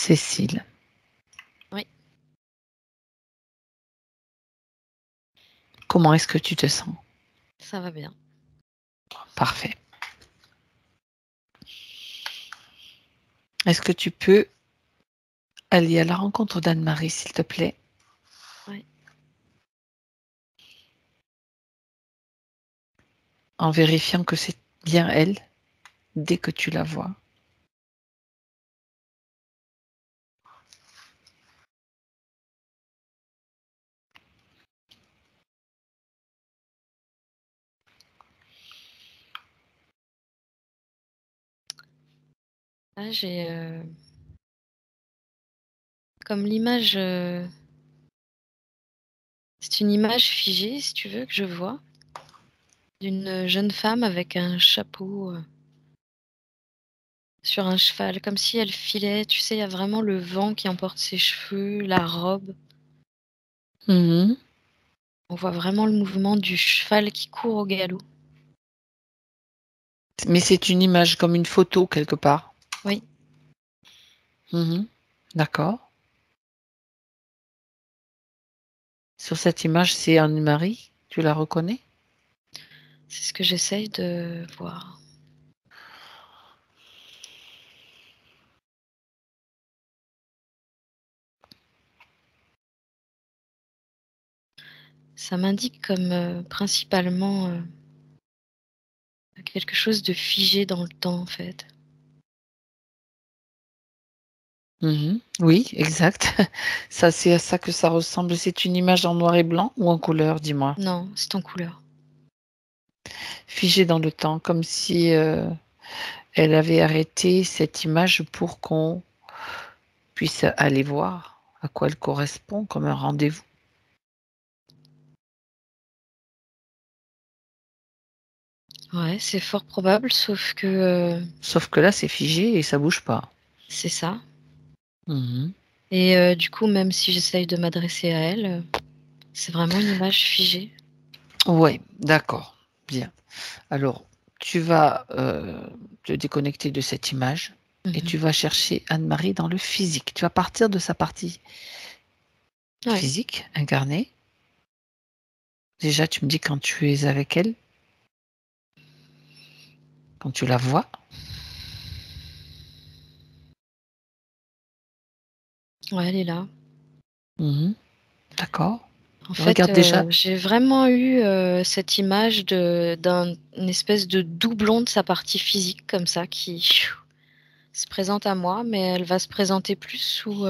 Cécile. Oui. Comment est-ce que tu te sens? Ça va bien. Parfait. Est-ce que tu peux aller à la rencontre d'Anne-Marie, s'il te plaît? Oui. En vérifiant que c'est bien elle, dès que tu la vois. Là, j'ai comme l'image, c'est une image figée, si tu veux, que je vois, d'une jeune femme avec un chapeau sur un cheval, comme si elle filait. Tu sais, il y a vraiment le vent qui emporte ses cheveux, la robe. Mhm. On voit vraiment le mouvement du cheval qui court au galop. Mais c'est une image comme une photo quelque part. Oui. Mhm. D'accord. Sur cette image, c'est Anne-Marie. Tu la reconnais? C'est ce que j'essaye de voir. Ça m'indique comme principalement quelque chose de figé dans le temps, en fait. Mhm. Oui, exact. Ça, c'est à ça que ça ressemble. C'est une image en noir et blanc ou en couleur, dis-moi. Non, c'est en couleur. Figée dans le temps, comme si elle avait arrêté cette image pour qu'on puisse aller voir à quoi elle correspond, comme un rendez-vous. Ouais, c'est fort probable, sauf que Sauf que là, c'est figé et ça bouge pas. c'est ça. Mhm. Et du coup, même si j'essaye de m'adresser à elle, c'est vraiment une image figée. Ouais, d'accord. Bien. Alors, tu vas te déconnecter de cette image et Mmh. tu vas chercher Anne-Marie dans le physique. Tu vas partir de sa partie Ouais. physique, incarnée. Déjà, tu me dis quand tu es avec elle, quand tu la vois. Ouais, elle est là. Mhm. D'accord. En fait, Regarde déjà. j'ai vraiment eu, cette image une espèce de doublon de sa partie physique comme ça qui se présente à moi, mais elle va se présenter plus sous,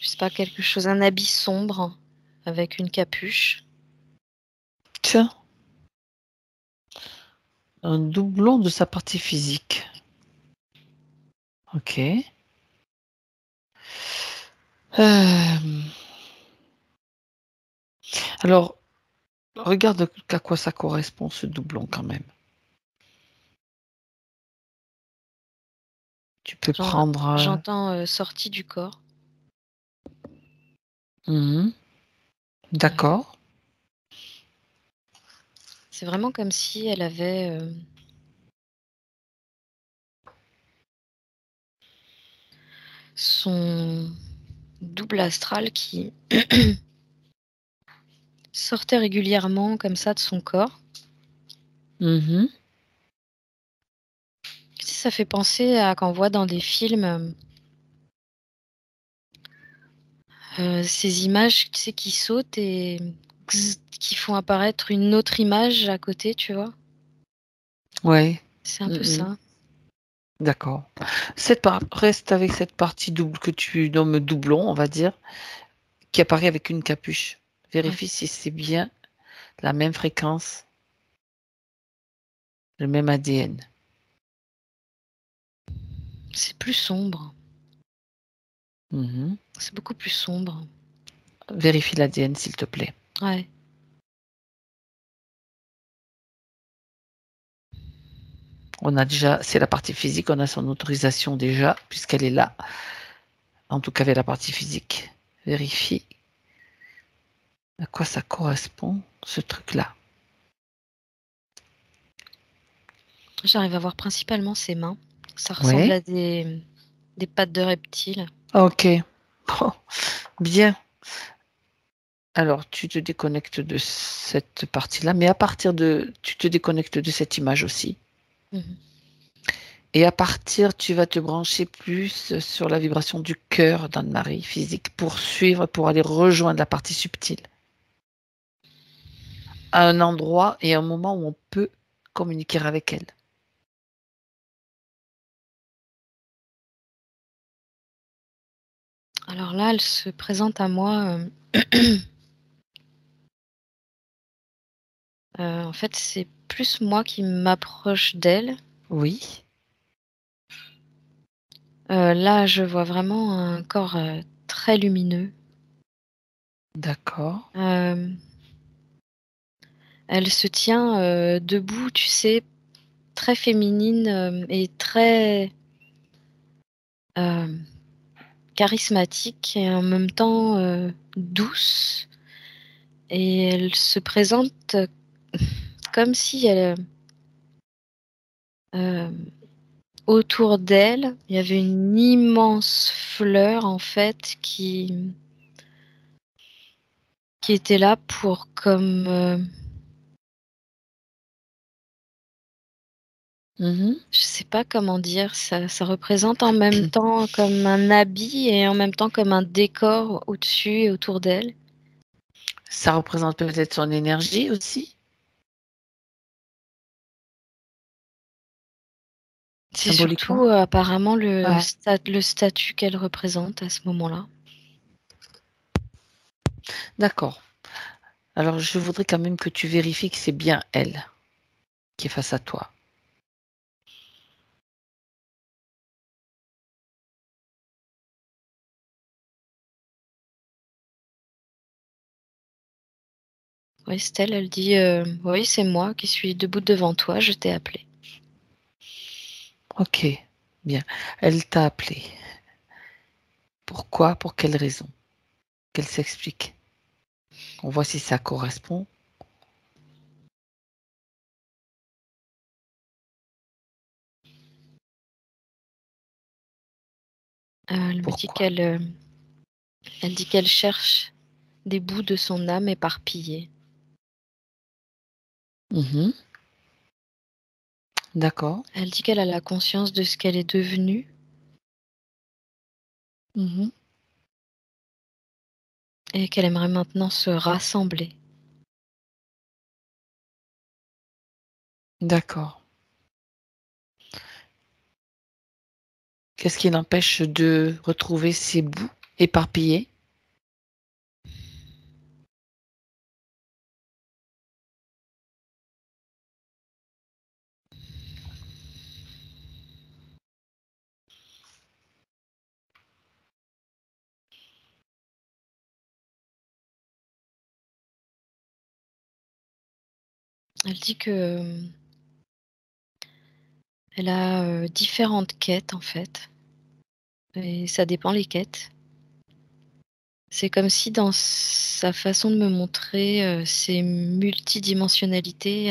je sais pas, quelque chose, un habit sombre avec une capuche. Tiens, un doublon de sa partie physique. Ok. Euh, alors, regarde à quoi ça correspond ce doublon quand même. Tu peux prendre. J'entends, sortie du corps. Mhm. Ouais. D'accord. C'est vraiment comme si elle avait, son double astral qui sortait régulièrement comme ça de son corps. Mhm. Tu sais, ça fait penser à quand on voit dans des films, ces images, tu sais, qui sautent et qui font apparaître une autre image à côté, tu vois? Ouais. C'est un peu Mhm. ça. D'accord. Reste avec cette partie double que tu nommes doublon, on va dire, qui apparaît avec une capuche. Ouais. Vérifie si c'est bien la même fréquence, le même ADN. C'est plus sombre. Mhm. C'est beaucoup plus sombre. Vérifie l'ADN, s'il te plaît. Ouais. On a déjà, c'est la partie physique, on a son autorisation déjà, puisqu'elle est là. En tout cas, avec la partie physique. Vérifie à quoi ça correspond, ce truc-là. J'arrive à voir principalement ses mains Ça ressemble Oui. à des pattes de reptile. Ok. Bon, bien. Alors, tu te déconnectes de cette partie-là, mais tu te déconnectes de cette image aussi. Mhm. Et à partir, tu vas te brancher plus sur la vibration du cœur d'Anne-Marie physique pour suivre, pour aller rejoindre la partie subtile. À un endroit et un moment où on peut communiquer avec elle. Alors là, elle se présente à moi. En fait, c'est plus moi qui m'approche d'elle. Oui, Là, je vois vraiment un corps très lumineux. d'accord. Elle se tient debout, tu sais, très féminine et très charismatique et en même temps douce. Et elle se présente comme si autour d'elle, il y avait une immense fleur en fait qui était là pour comme je sais pas comment dire, ça représente en même temps comme un habit et en même temps comme un décor au-dessus et autour d'elle. Ça représente peut-être son énergie aussi, C'est symboliquement. surtout apparemment Ouais. le statut qu'elle représente à ce moment-là. D'accord. Alors, je voudrais quand même que tu vérifies que c'est bien elle qui est face à toi. Oui, Stella, elle dit oui, c'est moi qui suis debout devant toi, je t'ai appelé. Ok, bien. Elle t'a appelé. Pourquoi? Pour quelle raison? Qu'elle s'explique. On voit si ça correspond. Elle me dit Pourquoi? elle dit qu'elle cherche des bouts de son âme éparpillés. Mhm. D'accord. Elle dit qu'elle a la conscience de ce qu'elle est devenue Mhm. et qu'elle aimerait maintenant se rassembler. D'accord. Qu'est-ce qui l'empêche de retrouver ses bouts éparpillés? Elle dit que elle a différentes quêtes en fait et ça dépend les quêtes. C'est comme si dans sa façon de me montrer ses multidimensionnalités,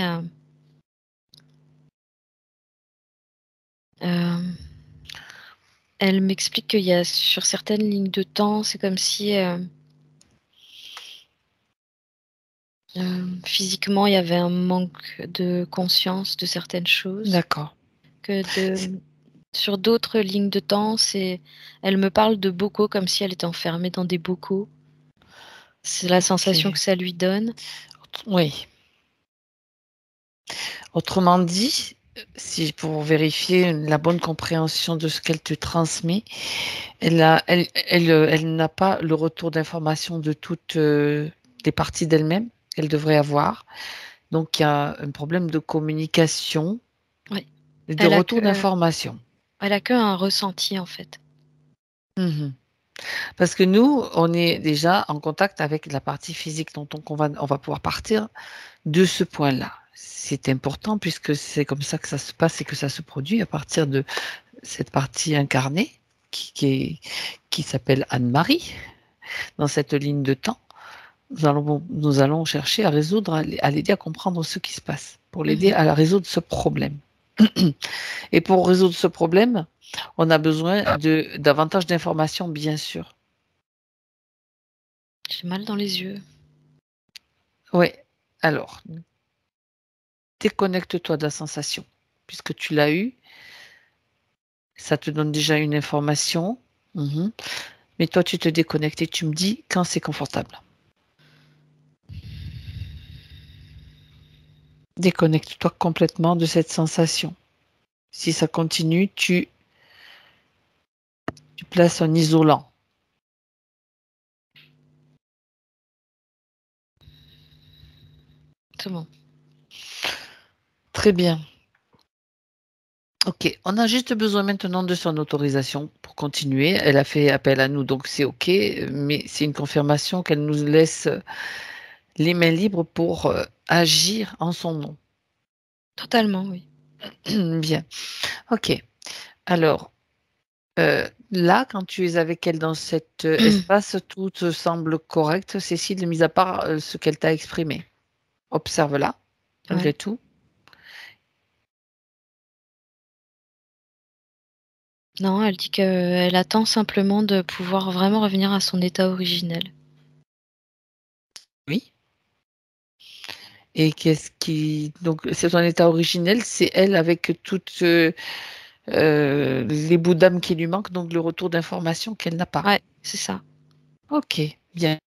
hem, elle m'explique qu'il y a sur certaines lignes de temps, c'est comme si physiquement, il y avait un manque de conscience de certaines choses, D'accord. que C'est- sur d'autres lignes de temps, elle me parle de bocaux comme si elle était enfermée dans des bocaux. C'est la sensation que Ok. ça lui donne. Oui. Autrement dit, si pour vérifier la bonne compréhension de ce qu'elle te transmet, elle n'a pas le retour d'information de toutes les parties d'elle-même qu'elle devrait avoir. Donc, il y a un problème de communication Oui. et de Elle a retour que d'information. elle a qu'un ressenti, en fait. Mhm. Parce que nous, on est déjà en contact avec la partie physique, donc on va pouvoir partir de ce point-là. C'est important puisque c'est comme ça que ça se passe et que ça se produit à partir de cette partie incarnée qui s'appelle Anne-Marie dans cette ligne de temps. Nous allons chercher à résoudre, à l'aider à comprendre ce qui se passe, pour l'aider Mmh. à résoudre ce problème. Et pour résoudre ce problème, on a besoin de davantage d'informations, bien sûr. J'ai mal dans les yeux. Oui. Alors, déconnecte-toi de la sensation, puisque tu l'as eu. Ça te donne déjà une information. Mais toi, tu te déconnectes et tu me dis quand c'est confortable. Déconnecte-toi complètement de cette sensation. Si ça continue, tu places un isolant. C'est bon. Très bien. Ok, on a juste besoin maintenant de son autorisation pour continuer. Elle a fait appel à nous, donc c'est ok, mais c'est une confirmation qu'elle nous laisse les mains libres pour agir en son nom. Totalement, oui. Bien. Ok. Alors, là, quand tu es avec elle dans cet espace, tout te semble correct, Cécile, mis à part ce qu'elle t'a exprimé. Observe-la, malgré Ouais. tout. Non, elle dit qu'elle attend simplement de pouvoir vraiment revenir à son état originel. Oui. Et qu'est-ce qui... Donc, c'est son état originel, c'est elle avec toutes les bouts d'âme qui lui manquent, donc le retour d'information qu'elle n'a pas. Ouais, c'est ça. Ok, bien.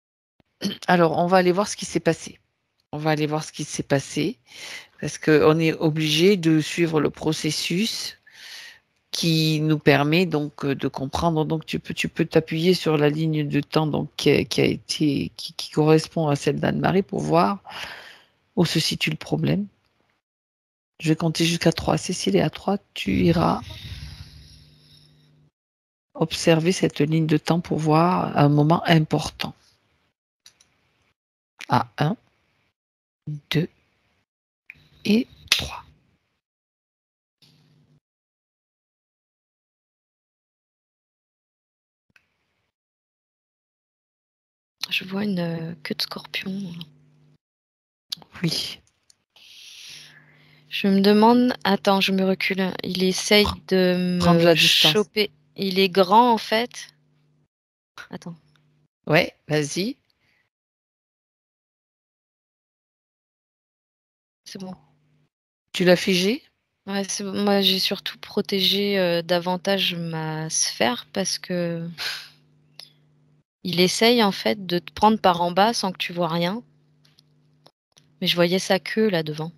Alors, on va aller voir ce qui s'est passé. On va aller voir ce qui s'est passé, parce qu'on est obligé de suivre le processus qui nous permet donc de comprendre. Donc, tu peux t'appuyer sur la ligne de temps donc, qui correspond à celle d'Anne-Marie pour voir où se situe le problème. Je vais compter jusqu'à 3. Cécile, et à 3, tu iras observer cette ligne de temps pour voir un moment important. À 1, 2 et 3. Je vois une queue de scorpion. Oui. Je me demande, attends, je me recule. Il essaye de Prendre me la distance. choper. Il est grand en fait. Attends. Ouais, vas-y. C'est bon. Tu l'as figé? Ouais, c'est bon. Moi, j'ai surtout protégé davantage ma sphère parce que il essaye en fait de te prendre par en bas sans que tu vois rien. Mais je voyais sa queue là devant.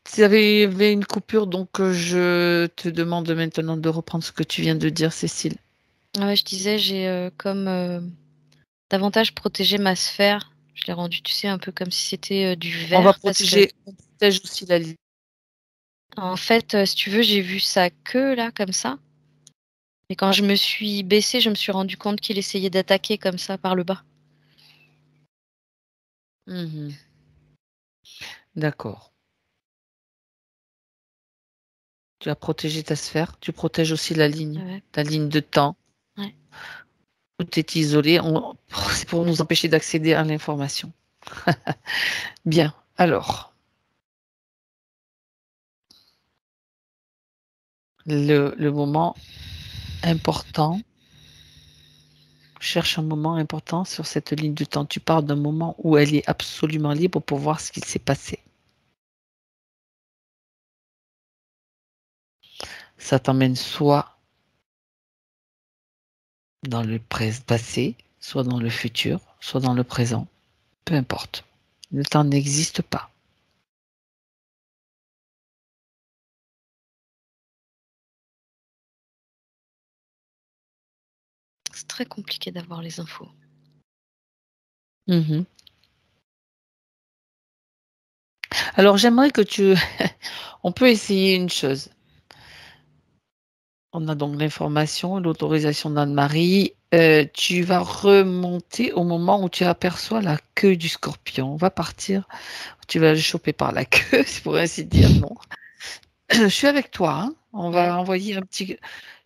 S'il y avait une coupure, donc je te demande maintenant de reprendre ce que tu viens de dire, Cécile. Ouais, je disais, j'ai comme davantage protégé ma sphère. Je l'ai rendu, tu sais, un peu comme si c'était du On va verre parce que protéger, on protège aussi la ligne. en fait, si tu veux, j'ai vu sa queue là comme ça. Et quand je me suis baissée, je me suis rendu compte qu'il essayait d'attaquer comme ça par le bas. D'accord. Tu as protégé ta sphère, tu protèges aussi la ligne Ouais, de temps. ouais. Tout est isolé. C'est pour nous empêcher d'accéder à l'information. Bien. Alors, le moment important. Cherche un moment important sur cette ligne de temps. Tu parles d'un moment où elle est absolument libre pour voir ce qu'il s'est passé. Ça t'emmène soit dans le passé, soit dans le futur, soit dans le présent. Peu importe. Le temps n'existe pas. C'est très compliqué d'avoir les infos. Mhm. Alors j'aimerais que tu... On peut essayer une chose. On a donc l'information, l'autorisation d'Anne-Marie. Tu vas remonter au moment où tu aperçois la queue du scorpion. On va partir. Tu vas le choper par la queue, pour ainsi dire, non. Je suis avec toi, hein. On Ouais, va envoyer un petit.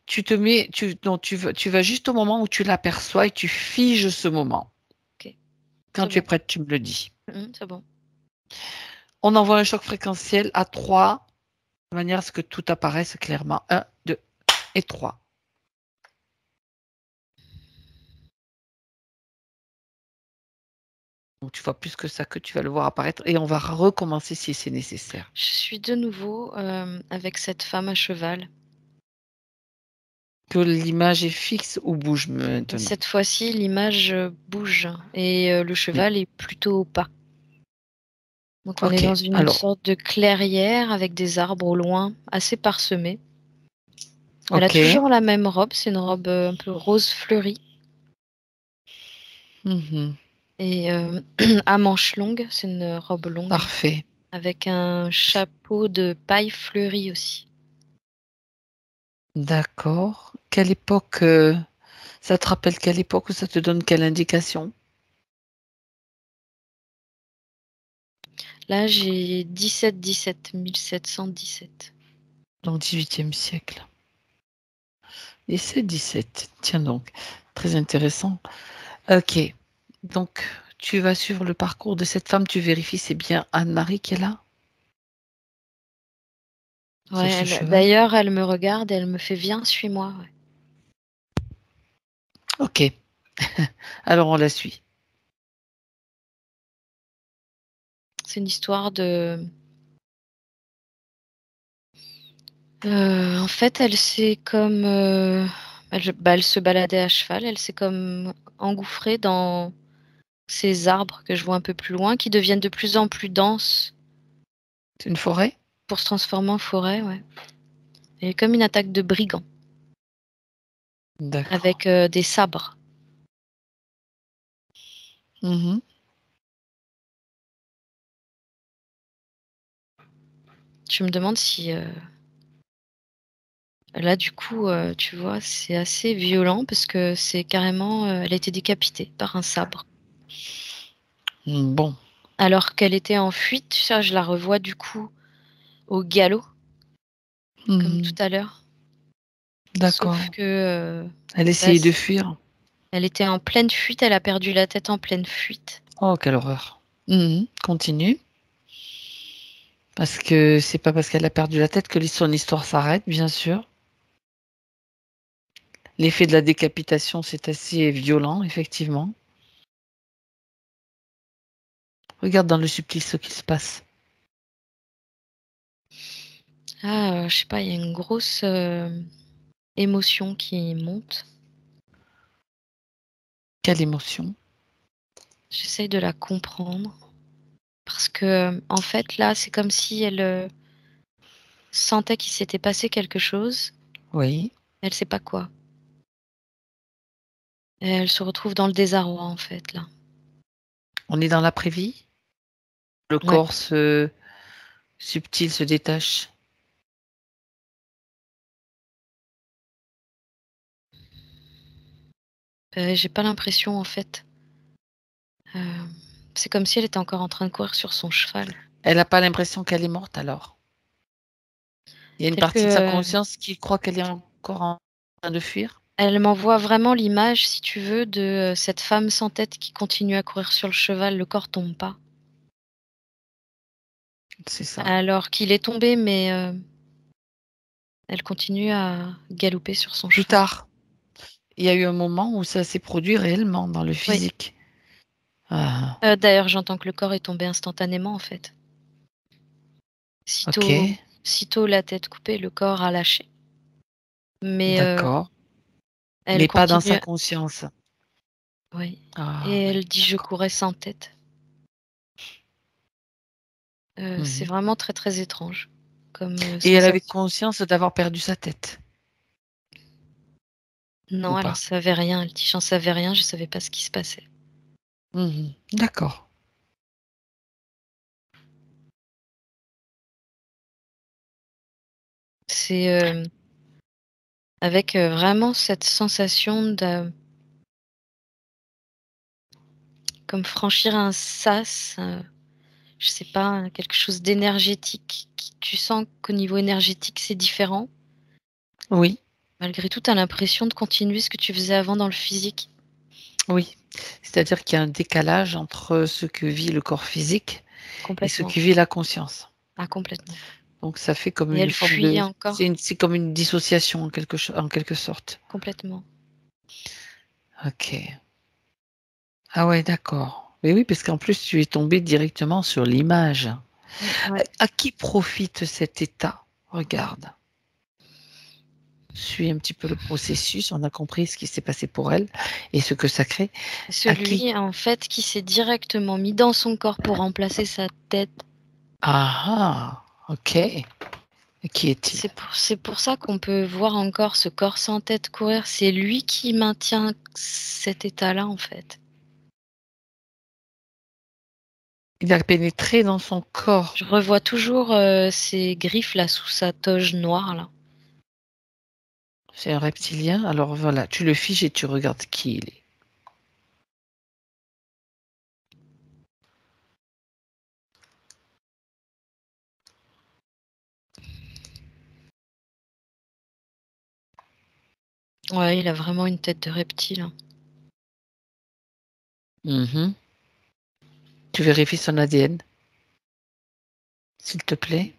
Tu te mets, non, tu vas juste au moment où tu l'aperçois et tu figes ce moment. ok. Quand C'est tu es bon. prête, tu me le dis. C'est bon. On envoie un choc fréquentiel à 3, de manière à ce que tout apparaisse clairement. 1, 2 et 3. Donc, tu vois plus que ça, que tu vas le voir apparaître. Et on va recommencer si c'est nécessaire. Je suis de nouveau avec cette femme à cheval. Que l'image est fixe ou bouge maintenant? Cette fois-ci, l'image bouge et le cheval est plutôt au pas. Donc on est Ok, dans une alors, sorte de clairière avec des arbres au loin, assez parsemés. Elle a ok. toujours la même robe, c'est une robe un peu rose fleurie Mhm, et à manches longues, c'est une robe longue parfait. avec un chapeau de paille fleurie aussi. D'accord. Quelle époque ça te rappelle quelle époque ou ça te donne quelle indication? Là, j'ai 1717. Dans le XVIIIe siècle. Et c'est 17. Tiens donc, très intéressant. Ok, donc tu vas suivre le parcours de cette femme, tu vérifies, c'est bien Anne-Marie qui est là, sur ce Ouais, cheval. d'ailleurs, elle me regarde et elle me fait: «Viens, suis-moi». Ouais. Ok, alors on la suit. C'est une histoire de en fait, elle s'est comme, elle se baladait à cheval, elle s'est comme engouffrée dans ces arbres que je vois un peu plus loin, qui deviennent de plus en plus denses C'est une forêt? pour se transformer en forêt, ouais. Et comme une attaque de brigands D'accord. avec, des sabres. Mhm. Je me demande si, là, du coup, tu vois, c'est assez violent parce que c'est carrément, elle a été décapitée par un sabre. Bon, Alors qu'elle était en fuite, tu sais, je la revois du coup au galop, comme tout mhm. à l'heure. Sauf D'accord. que, Elle bah, essayait de fuir. elle était en pleine fuite, elle a perdu la tête en pleine fuite. Oh, quelle horreur. Mhm. Continue. Parce que c'est pas parce qu'elle a perdu la tête que son histoire s'arrête, bien sûr. L'effet de la décapitation, c'est assez violent, effectivement. Regarde dans le subtil ce qui se passe. Ah, je sais pas, il y a une grosse, émotion qui monte. Quelle émotion. J'essaye de la comprendre parce que, en fait, là, c'est comme si elle, sentait qu'il s'était passé quelque chose, Oui. elle sait pas quoi. Et elle se retrouve dans le désarroi, en fait, là. On est dans l'après-vie. Le Ouais, corps subtil se détache. j'ai pas l'impression, en fait. C'est comme si elle était encore en train de courir sur son cheval. Elle n'a pas l'impression qu'elle est morte alors. Il y a une Tel partie de sa que, conscience qui croit qu'elle est encore en train de fuir. elle m'envoie vraiment l'image, si tu veux, de, cette femme sans tête qui continue à courir sur le cheval, le corps tombe pas. C'est ça. Alors qu'il est tombé, mais, elle continue à galoper sur son Plus cheval. tard, il y a eu un moment où ça s'est produit réellement dans le Oui, physique. Ah, d'ailleurs, j'entends que le corps est tombé instantanément, en fait. ok, Sitôt la tête coupée, le corps a lâché. Mais, d'accord. elle Mais pas dans sa continue, conscience. oui, et Ah oui, elle dit: «Je d'accord. courais sans tête». C'est Mhm. vraiment très, très étrange comme, Et elle avait sensation. conscience d'avoir perdu sa tête, ou Non, elle en pas? savait rien. Elle dit: «J'en savais rien, je savais pas ce qui se passait». Mhm. D'accord. C'est, avec, vraiment cette sensation de comme franchir un sas, je sais pas, quelque chose d'énergétique qui tu sens qu'au niveau énergétique, c'est différent. Oui, Malgré tout, tu as l'impression de continuer ce que tu faisais avant dans le physique. oui. C'est-à-dire qu'il y a un décalage entre ce que vit le corps physique et ce complètement. qui vit la conscience. Ah, complètement. Donc ça fait comme Et une elle forme fuit de... encore, C'est comme une dissociation en quelque sorte. complètement. Ok. Ah ouais, d'accord. Mais oui, parce qu'en plus, tu es tombé directement sur l'image. Ouais. À qui profite cet état? Regarde. Suis un petit peu le processus. On a compris ce qui s'est passé pour elle et ce que ça crée. À qui? Celui, en fait, qui s'est directement mis dans son corps pour remplacer sa tête. Ah, ok. Et qui est-il? C'est pour ça qu'on peut voir encore ce corps sans tête courir. C'est lui qui maintient cet état-là, en fait. Il a pénétré dans son corps. Je revois toujours ses griffes là sous sa toge noire là. C'est un reptilien. Alors voilà, tu le figes et tu regardes qui il est. Ouais, il a vraiment une tête de reptile, hein. Mhm. Tu vérifies son ADN, s'il te plaît.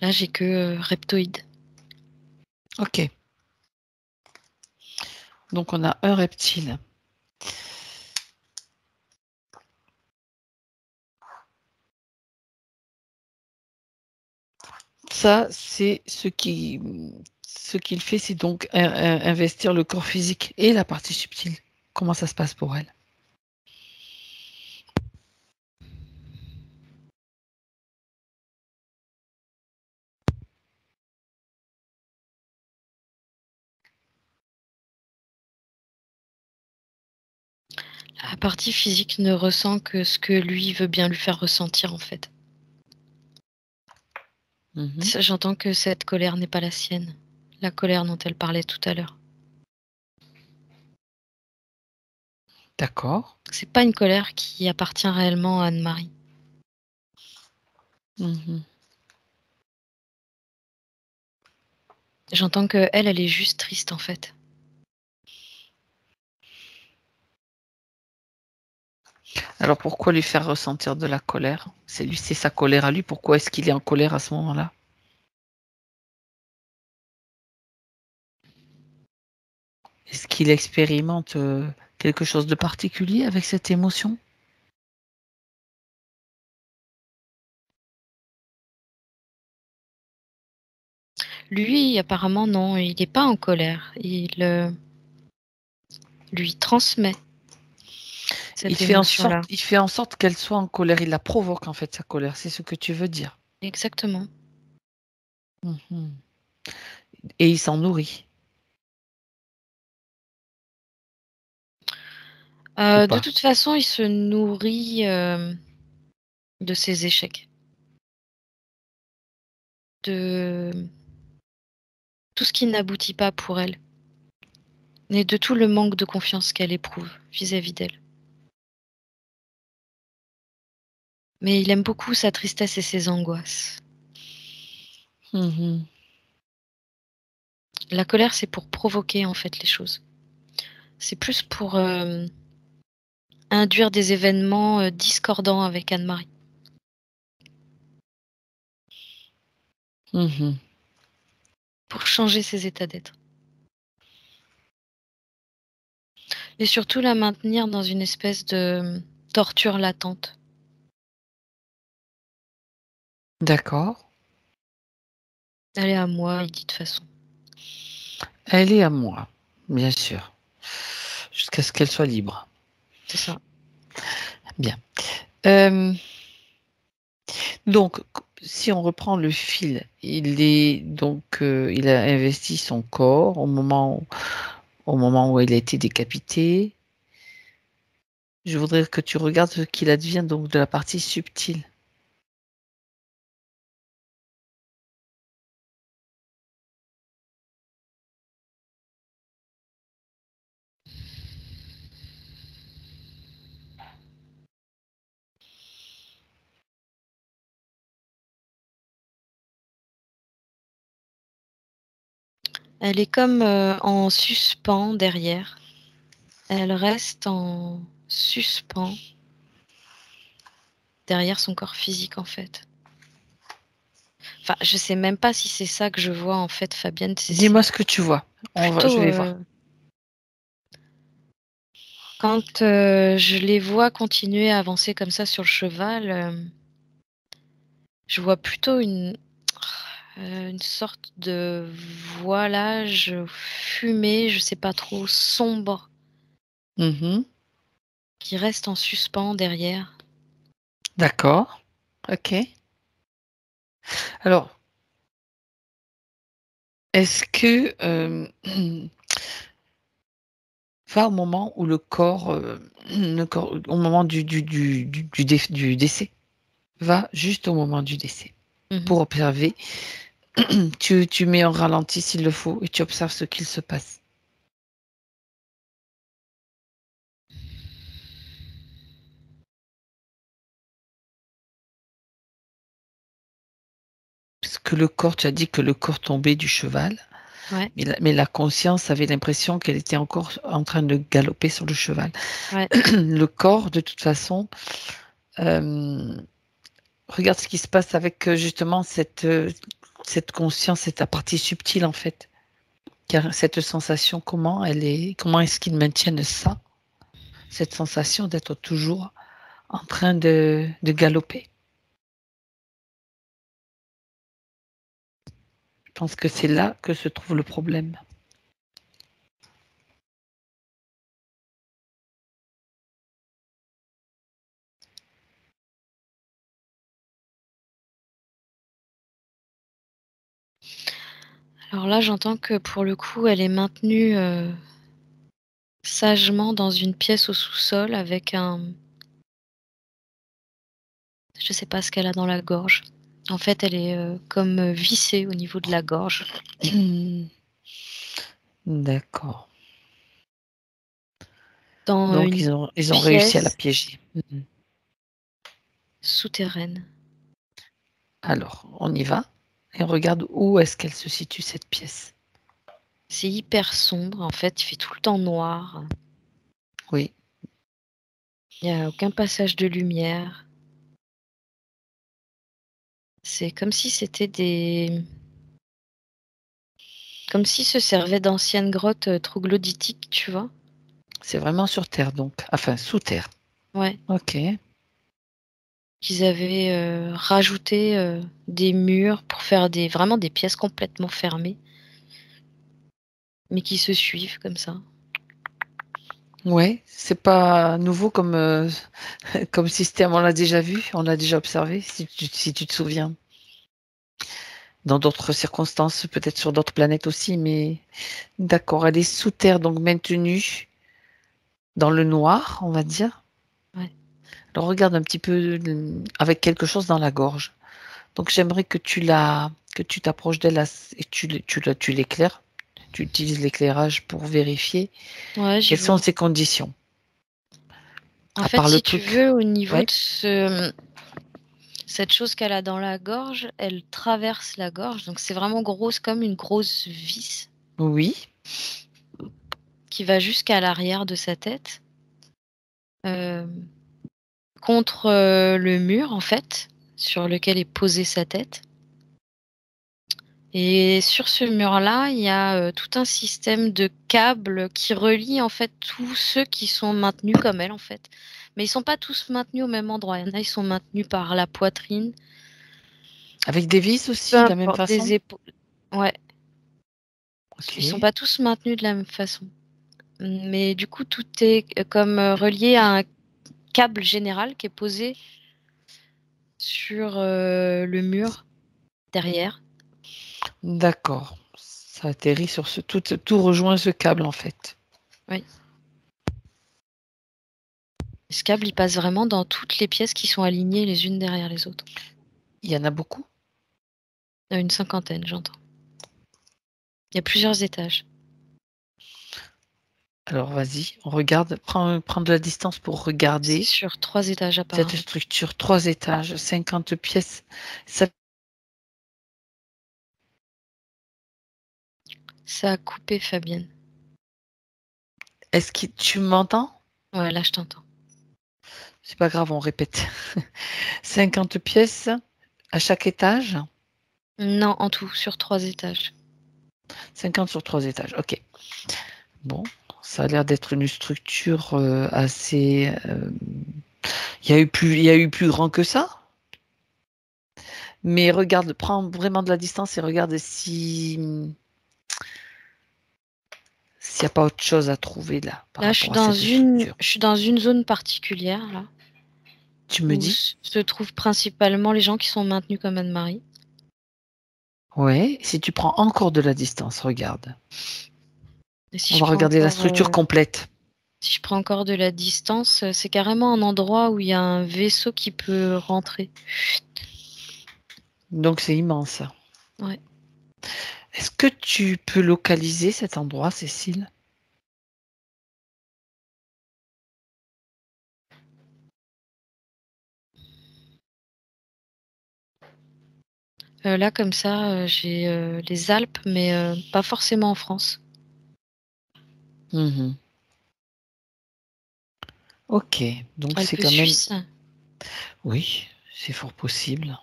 Là, j'ai que reptoïde. Ok. Donc on a un reptile. Ça, c'est ce qu'il fait, c'est donc investir le corps physique et la partie subtile. Comment ça se passe pour elle? La partie physique ne ressent que ce que lui veut bien lui faire ressentir en fait. Mhm. J'entends que cette colère n'est pas la sienne. La colère dont elle parlait tout à l'heure. D'accord. C'est pas une colère qui appartient réellement à Anne-Marie. Mhm. J'entends que elle est juste triste en fait. Alors pourquoi lui faire ressentir de la colère? C'est lui, c'est sa colère à lui. Pourquoi est-ce qu'il est en colère à ce moment-là? Est-ce qu'il expérimente quelque chose de particulier avec cette émotion? Lui, apparemment, non, il n'est pas en colère. Il lui transmet cette émotion-là. Il fait en sorte qu'elle soit en colère. Il la provoque en fait sa colère. C'est ce que tu veux dire. Exactement. Mhm. Et il s'en nourrit ou De pas? toute façon, il se nourrit de ses échecs, de tout ce qui n'aboutit pas pour elle et de tout le manque de confiance qu'elle éprouve vis-à-vis d'elle. Mais il aime beaucoup sa tristesse et ses angoisses. Mhm. La colère, c'est pour provoquer en fait les choses. C'est plus pour induire des événements discordants avec Anne-Marie. Mhm. Pour changer ses états d'être. Et surtout la maintenir dans une espèce de torture latente. D'accord. Elle est à moi, il dit de toute façon. Elle est à moi, bien sûr, jusqu'à ce qu'elle soit libre. C'est ça. Bien. Euh, donc, si on reprend le fil, il a investi son corps au moment où il a été décapité. Je voudrais que tu regardes ce qu'il advient donc de la partie subtile. Elle est comme en suspens derrière. Elle reste en suspens derrière son corps physique, en fait. Enfin, je sais même pas si c'est ça que je vois, en fait, Fabienne. Dis-moi ce que tu vois. Je Plutôt, vais voir. quand je les vois continuer à avancer comme ça sur le cheval, je vois plutôt une sorte de voilage fumé, je sais pas trop, sombre, Mhm. qui reste en suspens derrière. D'accord. Ok. Alors, est-ce que va au moment où le corps, au moment du décès, va juste au moment du décès Mhm. pour observer. Tu mets en ralenti s'il le faut et tu observes ce qu'il se passe. Parce que le corps, tu as dit que le corps tombait du cheval, Ouais, mais la conscience avait l'impression qu'elle était encore en train de galoper sur le cheval. ouais. Le corps, de toute façon, euh, regarde ce qui se passe avec justement cette conscience, cette partie subtile en fait. Car cette sensation, comment est-ce qu'ils maintiennent ça, cette sensation d'être toujours en train de galoper. Je pense que c'est là que se trouve le problème. Alors là, j'entends que pour le coup, elle est maintenue sagement dans une pièce au sous-sol avec un... Je sais pas ce qu'elle a dans la gorge. En fait, elle est comme vissée au niveau de la gorge. D'accord. Dans Donc, une ils ont réussi à la pièce piéger. Mhm. souterraine. Alors, on y va et on regarde où est-ce qu'elle se situe, cette pièce. C'est hyper sombre, en fait, il fait tout le temps noir. Oui, Il n'y a aucun passage de lumière. C'est comme si c'était des... Comme si se servait d'anciennes grottes troglodytiques, tu vois? c'est vraiment sur Terre, donc. Enfin, sous Terre. Ouais. Ok. Qu'ils avaient rajouté des murs pour faire vraiment des pièces complètement fermées, mais qui se suivent comme ça. Ouais, c'est pas nouveau comme, comme système. On l'a déjà vu, on l'a déjà observé, si tu te souviens. Dans d'autres circonstances, peut-être sur d'autres planètes aussi, mais d'accord, elle est sous terre, donc maintenue dans le noir, on va dire. Ouais. Alors regarde un petit peu avec quelque chose dans la gorge. Donc j'aimerais que tu t'approches d'elle et tu l'éclaires. Tu utilises l'éclairage pour vérifier Ouais, j'y quelles sont vois. ces conditions. En À fait, part le si tu truc. veux, au niveau Ouais, de cette chose qu'elle a dans la gorge, elle traverse la gorge, donc c'est vraiment grosse comme une grosse vis oui, qui va jusqu'à l'arrière de sa tête, hem, contre, le mur, en fait, sur lequel est posée sa tête. Et sur ce mur-là, il y a, tout un système de câbles qui relie, en fait, tous ceux qui sont maintenus comme elle, en fait. Mais ils sont pas tous maintenus au même endroit. Il y en a, ils sont maintenus par la poitrine, avec des vis peu aussi, de la même importe, façon. des épaules. Ouais, ils sont Ok, pas tous maintenus de la même façon. Mais du coup, tout est, comme, relié à un câble général qui est posé sur, le mur derrière. d'accord. Ça atterrit sur tout rejoint ce câble en fait. Oui. Ce câble, il passe vraiment dans toutes les pièces qui sont alignées les unes derrière les autres. Il y en a beaucoup. Une cinquantaine, j'entends. Il y a plusieurs étages. Alors vas-y, on regarde, prends de la distance pour C'est regarder sur 3 étages cette apparemment. structure, 3 étages, 50 pièces. Ça, Ça a coupé, Fabienne. Est-ce que tu m'entends? Ouais, là, je t'entends. C'est pas grave, on répète. 50 pièces à chaque étage? Non, en tout, sur 3 étages. 50 sur 3 étages, ok. Bon, ça a l'air d'être une structure assez... Il y a eu plus grand que ça? Mais regarde, prends vraiment de la distance et regarde si s'il n'y a pas autre chose à trouver là par Là, je suis rapport à dans cette structure. une zone particulière, là, Tu me où dis? se trouvent principalement les gens qui sont maintenus comme Anne-Marie. Ouais, si tu prends encore de la distance, regarde. Et On va regarder la structure complète. si je prends encore de la distance, c'est carrément un endroit où il y a un vaisseau qui peut rentrer. Donc c'est immense. Ouais. Est-ce que tu peux localiser cet endroit, Cécile? Là, comme ça, j'ai les Alpes, mais pas forcément en France. Mhm. Ok, donc c'est Alpes quand même... suisses. Oui, c'est fort possible.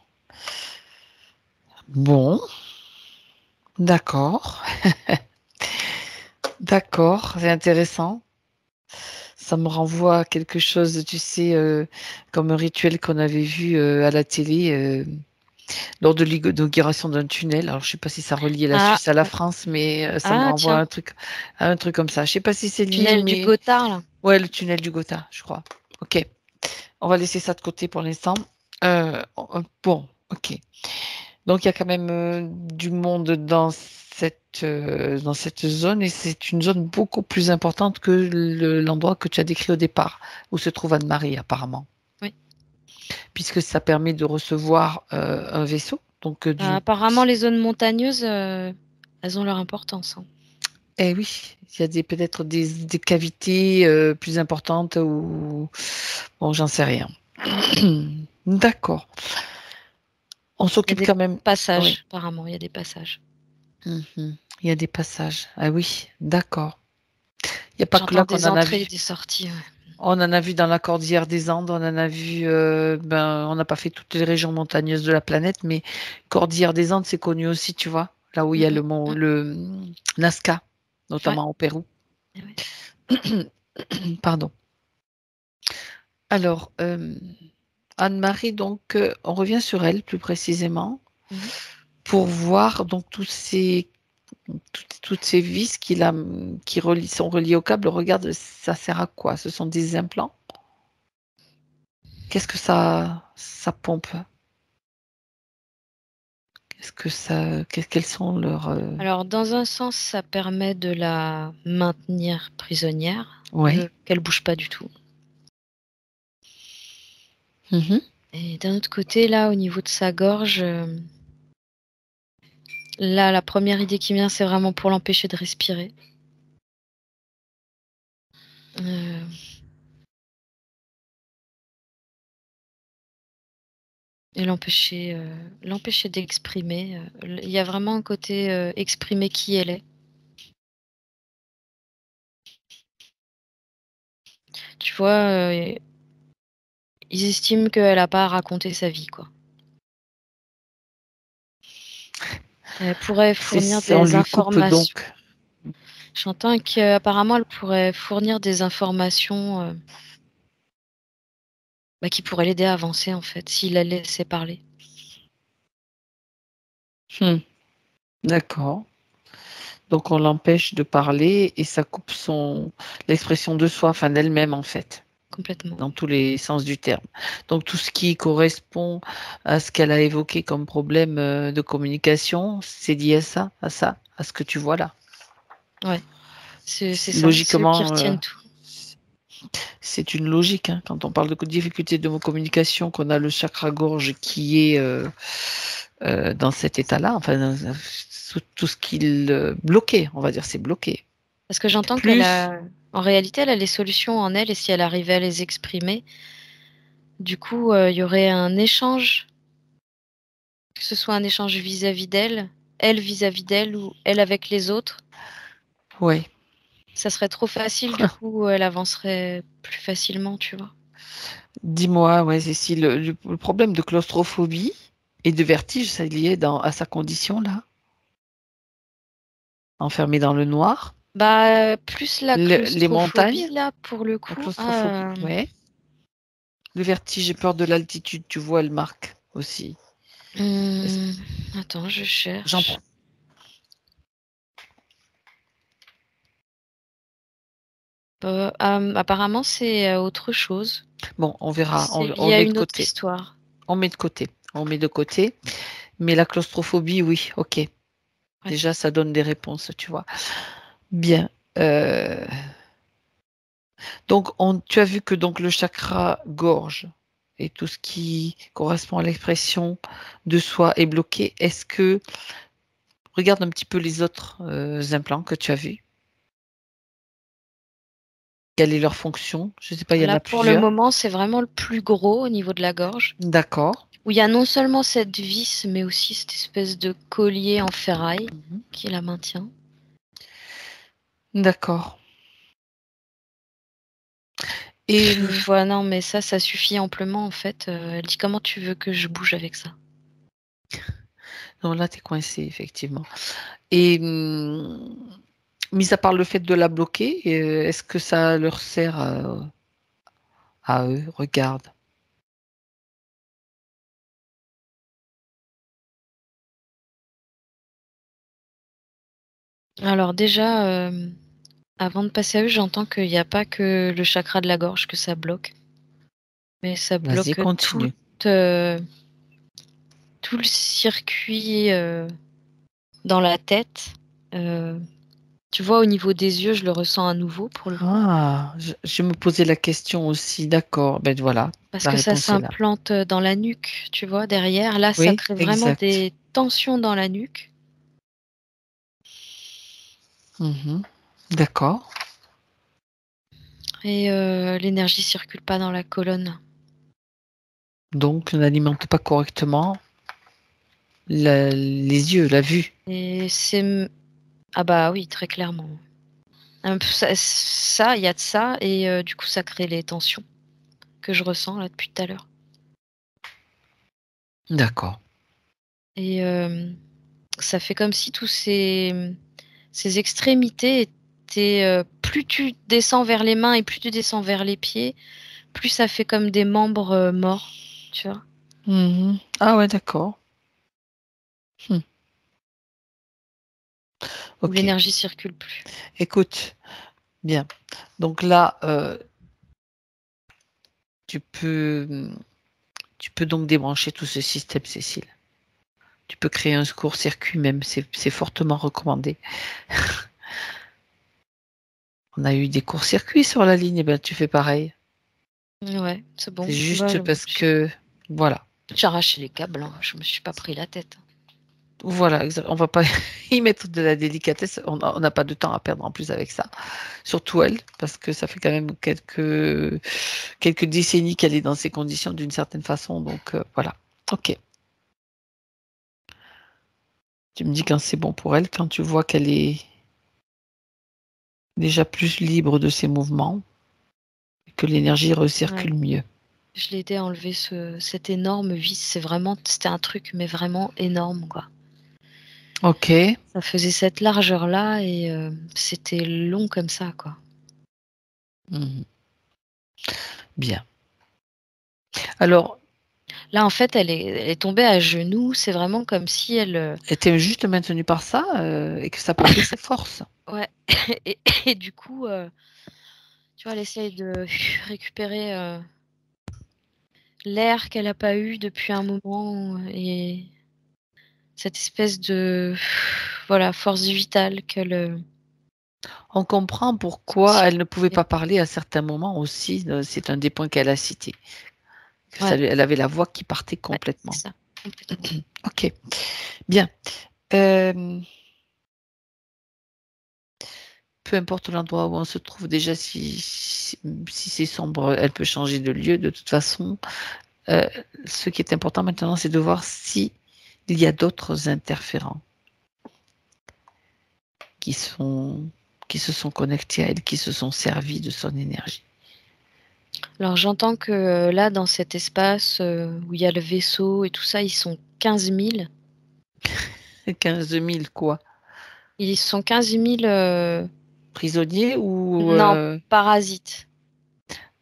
Bon, d'accord. D'accord, c'est intéressant. Ça me renvoie à quelque chose, tu sais, comme un rituel qu'on avait vu à la télé lors de l'inauguration d'un tunnel. Alors, je sais pas si ça relie la Ah, Suisse à la France, mais ça me renvoie tiens, à un truc comme ça. Je sais pas si c'est lié, tunnel du mais Gothard, là. ouais, le tunnel du Gotha, je crois. Ok, on va laisser ça de côté pour l'instant. Bon, ok. Donc, il y a quand même du monde dans cette zone et c'est une zone beaucoup plus importante que l'endroit que tu as décrit au départ, où se trouve Anne-Marie, apparemment, Oui. puisque ça permet de recevoir un vaisseau. Donc, Apparemment, les zones montagneuses, elles ont leur importance, hein. eh oui, il y a peut-être des cavités plus importantes ou bon, j'en sais rien. D'accord. On Il y a s'occupe des quand même. Oui. passages, apparemment, il y a des passages. Mhm. Il y a des passages. Ah oui, d'accord. Il n'y a pas que là J'entends qu'on des en a entrées et vu. des sorties, ouais. On en a vu dans la cordillère des Andes, on en a vu, on n'a pas fait toutes les régions montagneuses de la planète, mais cordillère des Andes, c'est connu aussi, tu vois, là où il y a Mm, mm, le Nazca, ouais. notamment au Pérou. Eh ouais. Pardon. Alors, Anne-Marie, donc, on revient sur elle plus précisément Mhm. pour voir donc toutes ces vis sont reliées au câble. Regarde, ça sert à quoi? Ce sont des implants? Qu'est-ce que ça pompe? Quels sont leurs... Alors, dans un sens, ça permet de la maintenir prisonnière, Ouais. qu'elle bouge pas du tout. Mhm. Et d'un autre côté, là, au niveau de sa gorge, là, la première idée qui me vient, c'est vraiment pour l'empêcher de respirer. Euh, et l'empêcher d'exprimer. Il y a vraiment un côté exprimer qui elle est. Tu vois, ils estiment qu'elle a pas à raconter sa vie, quoi. Elle pourrait fournir On des lui coupe informations. donc. J'entends qu'apparemment, elle pourrait fournir des informations qui pourraient l'aider à avancer, en fait, s'il la laissait parler. Hmm. D'accord. Donc on l'empêche de parler et ça coupe l'expression de soi, enfin d'elle-même en fait, Complètement. dans tous les sens du terme. Donc tout ce qui correspond à ce qu'elle a évoqué comme problème de communication, c'est lié à ce que tu vois là. Ouais, c'est ça. C'est eux qui Logiquement, retiennent tout. c'est une logique, hein. Quand on parle de difficulté de communication, qu'on a le chakra gorge qui est dans cet état-là, enfin, tout ce qu'il bloqué, on va dire, c'est bloqué. Parce que j'entends qu'elle Plus, a en réalité, elle a les solutions en elle et si elle arrivait à les exprimer, du coup, il y aurait un échange, que ce soit un échange vis-à-vis d'elle, elle vis-à-vis d'elle ou elle avec les autres. Oui. Ça serait trop facile, du coup, elle avancerait plus facilement, tu vois. Dis-moi, ouais, Cécile, le problème de claustrophobie et de vertige, ça est lié à sa condition là, enfermée dans le noir, Bah, plus la les montagnes, claustrophobie, là, pour le la coup. claustrophobie, ouais. Le vertige, j'ai peur de l'altitude, tu vois, elle marque aussi. Attends, je J'en cherche. prends. Apparemment, c'est autre chose. Bon, on verra, C'est on lié le à met de une autre côté. histoire. On met de côté. On met de côté. Mais la claustrophobie, oui, ok. Ouais. Déjà, ça donne des réponses, tu vois. Bien. Donc, tu as vu que donc le chakra gorge et tout ce qui correspond à l'expression de soi est bloqué. Est-ce que, regarde un petit peu les autres implants que tu as vus. Quelle est leur fonction? Je ne sais pas, il y en Là, a pour le plusieurs. moment, c'est vraiment le plus gros au niveau de la gorge, D'accord. où il y a non seulement cette vis, mais aussi cette espèce de collier en ferraille qui la maintient. D'accord. Et Ouais, non, mais ça suffit amplement, en fait. Elle dit: «Comment tu veux que je bouge avec ça?» non, là, tu es coincé, effectivement. Et mis à part le fait de la bloquer, est-ce que ça leur sert à eux? Regarde. Alors déjà, avant de passer à eux, j'entends qu'il y a pas que le chakra de la gorge que ça bloque, mais ça Vas-y, bloque continue. heu, tout le circuit, dans la tête. Heu, Tu vois, au niveau des yeux, je le ressens à nouveau pour le coup, Ah, je me posais la question aussi, d'accord. Ben voilà, parce la que ça réponse est là. s'implante, dans la nuque, tu vois, derrière. Là, ça Oui, crée vraiment exact. des tensions dans la nuque Mhm. D'accord. et l'énergie circule pas dans la colonne. Donc, on n'alimente pas correctement les yeux, la vue. Et ah bah, oui, très clairement. Il y a de ça et du coup, ça crée les tensions que je ressens là depuis tout à l'heure D'accord. et ça fait comme si tous ces extrémités étaient, plus tu descends vers les mains et plus tu descends vers les pieds, plus ça fait comme des membres, morts, tu vois? Mhm. Ah ouais, d'accord. Hmm. Où Ok. l'énergie circule plus. Écoute, bien. Donc là, tu peux, tu peux donc débrancher tout ce système, Cécile. Tu peux créer un court-circuit même, c'est fortement recommandé. On a eu des courts-circuits sur la ligne, et ben tu fais pareil. Ouais, c'est C'est bon. Bah, juste parce que, voilà. j'ai arraché les câbles, hein, je me suis pas pris la tête. Voilà, on va pas y mettre de la délicatesse. On n'a pas de temps à perdre en plus avec ça. Surtout elle, parce que ça fait quand même quelques décennies qu'elle est dans ces conditions d'une certaine façon. Donc voilà. Ok. Tu me dis quand c'est bon pour elle, quand tu vois qu'elle est déjà plus libre de ses mouvements, et que l'énergie Ouais. recircule mieux. Je l'ai aidé à enlever cette énorme vis, c'était un truc, mais vraiment énorme, quoi. Ok. Ça faisait cette largeur-là et c'était long comme ça, quoi. Mhm. Bien. Alors, Là, en fait, elle est tombée à genoux, c'est vraiment comme si elle, était juste maintenue par ça et que ça perdait ses forces. ouais et et du coup, tu vois, elle essaye de récupérer, l'air qu'elle a pas eu depuis un moment et cette espèce de, voilà, force vitale qu'elle, On comprend pourquoi elle ne pouvait sensibilité. pas parler à certains moments aussi. C'est un des points qu'elle a cité. Ouais, Elle avait la voix qui partait ouais, complètement. c'est ça, complètement. Ok, bien. Euh, peu importe l'endroit où on se trouve, déjà si c'est sombre, elle peut changer de lieu de toute façon. Euh, ce qui est important maintenant, c'est de voir si il y a d'autres interférents qui sont qui se sont connectés à elle, qui se sont servis de son énergie. Alors j'entends que là, dans cet espace où il y a le vaisseau et tout ça, ils sont 15 000. 15 000 quoi? Ils sont 15 000 Prisonniers ou non, parasites.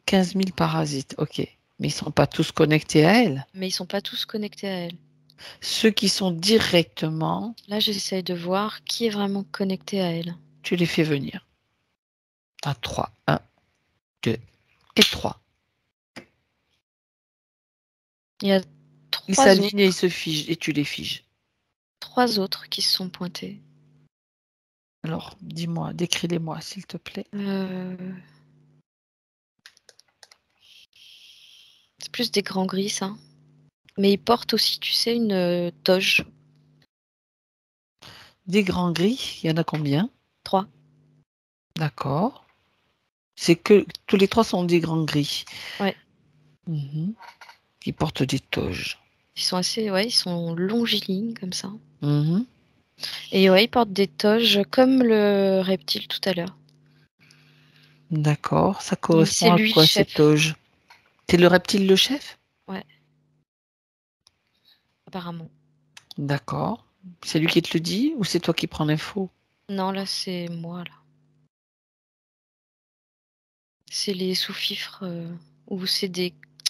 15 000 parasites, ok. Mais ils ne sont pas tous connectés à elle. Mais ils sont pas tous connectés à elle. Ceux qui sont directement, Là, j'essaye de voir qui est vraiment connecté à elle. tu les fais venir. À 3. 1, 2 et 3. Il y a Ils 3 autres, s'alignent et ils se figent et tu les figes. 3 autres qui se sont pointés. Alors, dis-moi, décris-les-moi, s'il te plaît. C'est plus des grands gris, ça. Mais ils portent aussi, tu sais, une toge. Des grands gris, il y en a combien? 3. D'accord. C'est que tous les 3 sont des grands gris. Ouais. Qui portent des toges. Ils sont assez, ouais, ils sont longilignes comme ça. Mhm. Et ouais, ils portent des toges comme le reptile tout à l'heure. D'accord. Ça Donc correspond c'est à lui le quoi ces chef. toges? C'est le reptile le chef? Ouais, apparemment. D'accord. C'est lui qui te le dit ou c'est toi qui prends l'info? Non, là, c'est moi, là. C'est les sous-fifres ou c'est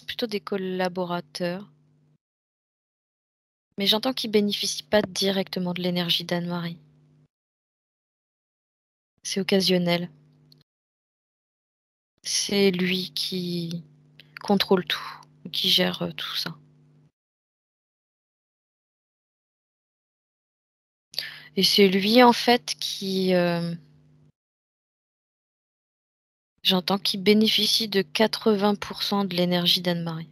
plutôt des collaborateurs. Mais j'entends qu'ils bénéficient pas directement de l'énergie d'Anne-Marie. C'est occasionnel. C'est lui qui contrôle tout, qui gère tout ça. Et c'est lui, en fait, qui... j'entends qu'il bénéficie de 80% de l'énergie d'Anne-Marie.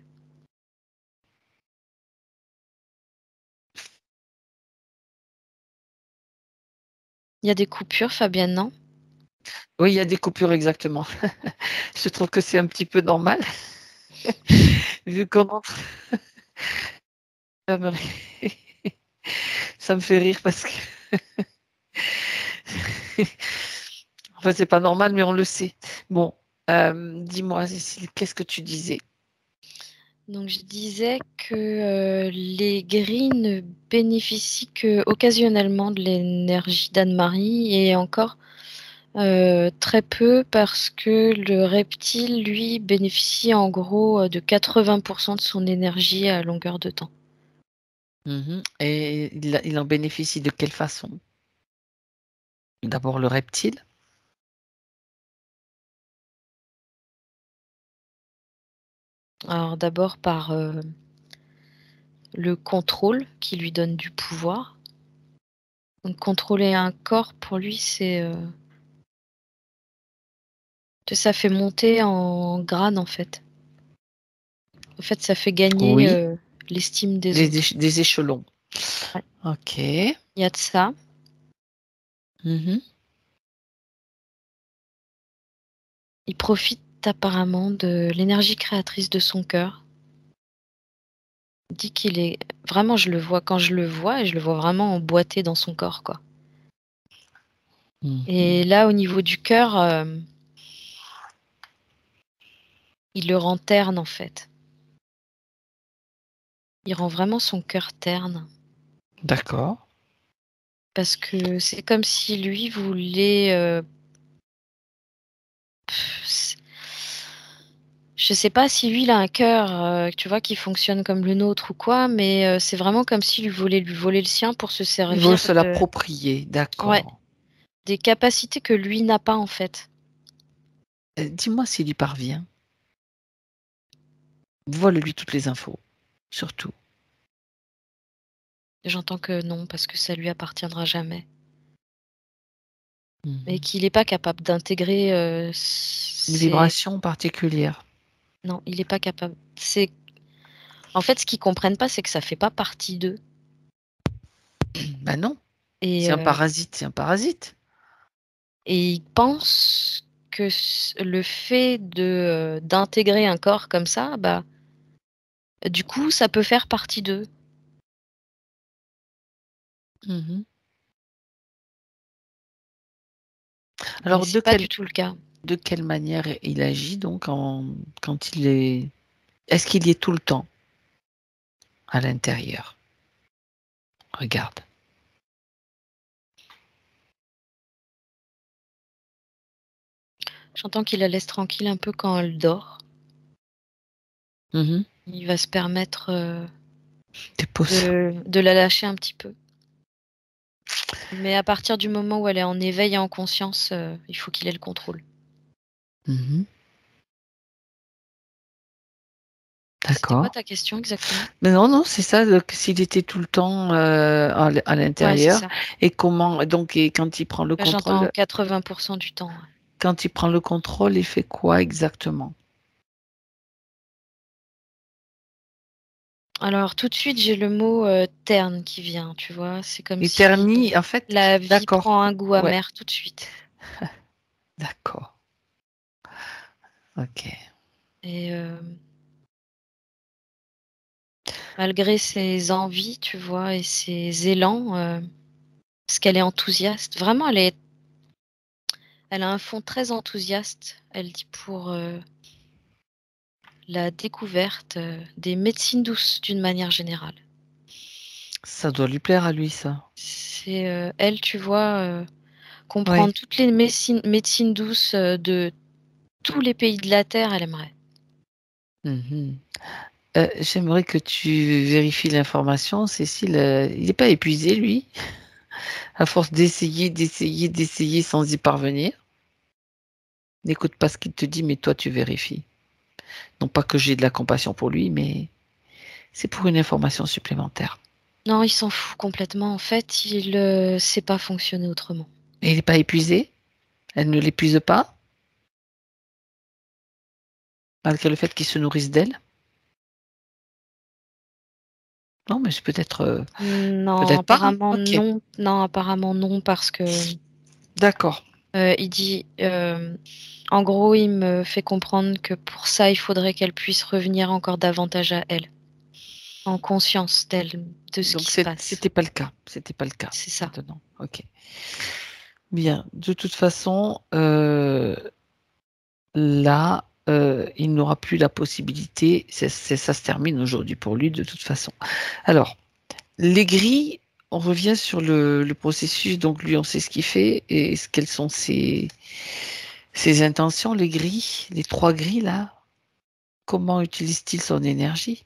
Il y a des coupures, Fabienne, non? Oui, il y a des coupures exactement. Je trouve que c'est un petit peu normal. Vu qu'on entre. Ça me fait rire parce que. Enfin, c'est pas normal, mais on le sait. Bon, dis-moi, Cécile, qu'est-ce que tu disais? Donc je disais que les gris ne bénéficient que occasionnellement de l'énergie d'Anne-Marie et encore très peu parce que le reptile, lui, bénéficie en gros de 80% de son énergie à longueur de temps. Et il en bénéficie de quelle façon? D'abord le reptile. Alors d'abord par le contrôle qui lui donne du pouvoir. Donc contrôler un corps pour lui, c'est ça fait monter en grade en fait. En fait, ça fait gagner Oui, l'estime des autres. des échelons. Ouais. Ok. Il y a de ça. Mhm. Il profite apparemment de l'énergie créatrice de son cœur. Il dit qu'il est vraiment, je le vois quand je le vois et je le vois vraiment emboîté dans son corps, quoi. Mhm. Et là, au niveau du cœur, il le rend terne en fait. Il rend vraiment son cœur terne. D'accord. Parce que c'est comme si lui voulait. Je sais pas si lui, il a un cœur, tu vois, qui fonctionne comme le nôtre ou quoi, mais c'est vraiment comme s'il voulait lui voler le sien pour se Il veut servir se de l'approprier. ouais, D'accord. des capacités que lui n'a pas, en fait. Dis-moi s'il y parvient. Vole-lui toutes les infos. Surtout. J'entends que non, parce que ça lui appartiendra jamais. Et Mhm. qu'il est pas capable d'intégrer, Une ses vibration particulière. non, il est pas capable. C'est en fait, ce qu'ils comprennent pas, c'est que ça fait pas partie d'eux Ben non. et C'est un parasite, c'est un parasite. ils pensent que le fait de, d'intégrer un corps comme ça, bah, du coup, ça peut faire partie d'eux. Mhm. Mais Alors, c'est pas du tout le cas. de quelle manière il agit donc quand il est... Est-ce qu'il y est tout le temps à l'intérieur? Regarde. J'entends qu'il la laisse tranquille un peu quand elle dort. Mhm. Il va se permettre Dépose. de la lâcher un petit peu. Mais à partir du moment où elle est en éveil et en conscience, il faut qu'il ait le contrôle. Mhm. C'était quoi D'accord. ta question exactement? Mais non, non, c'est ça, donc, s'il était tout le temps à Ouais, c'est l'intérieur, ça. et comment, donc, et quand il prend le Là, j'entends contrôle, 80 du temps, ouais. il fait quoi exactement? Alors tout de suite, j'ai le mot, terne qui vient, tu vois? C'est comme Il si ternit, en fait, la vie d'accord, prend un goût ouais, amer tout de suite d'accord, ok. et malgré ses envies, tu vois? Et ses élans, parce qu'elle est enthousiaste. Vraiment, elle a un fond très enthousiaste, elle dit, pour, la découverte, des médecines douces d'une manière générale. Ça doit lui plaire à lui, ça. C'est, elle, tu vois, Oui. comprendre toutes les médecines douces, de tous les pays de la terre, elle aimerait. Mhm. J'aimerais que tu vérifies l'information, Cécile. Il n'est pas épuisé, lui, à force d'essayer sans y parvenir. N'écoute pas ce qu'il te dit, mais toi, tu vérifies. Non pas que j'ai de la compassion pour lui, mais c'est pour une information supplémentaire. Non, il s'en fout complètement. En fait, il, sait pas fonctionner autrement. Et il n'est pas épuisé? Elle ne l'épuise pas, malgré le fait qu'il se nourrisse d'elle? Non, mais c'est peut-être Non, peut-être pas, hein. apparemment Ok, non. Non, apparemment non parce que, d'accord. il dit, en gros, il me fait comprendre que pour ça, il faudrait qu'elle puisse revenir encore davantage à elle, en conscience d'elle, de ce Donc qui se passe. c'était pas le cas. C'était pas le cas C'est ça. maintenant. Ok. Bien. De toute façon, là, il n'aura plus la possibilité. Ça se termine aujourd'hui pour lui de toute façon. Alors, les grilles. On revient sur le processus. Donc lui, on sait ce qu'il fait et quelles sont ses intentions. Les grilles, les trois grilles là. Comment utilise-t-il son énergie?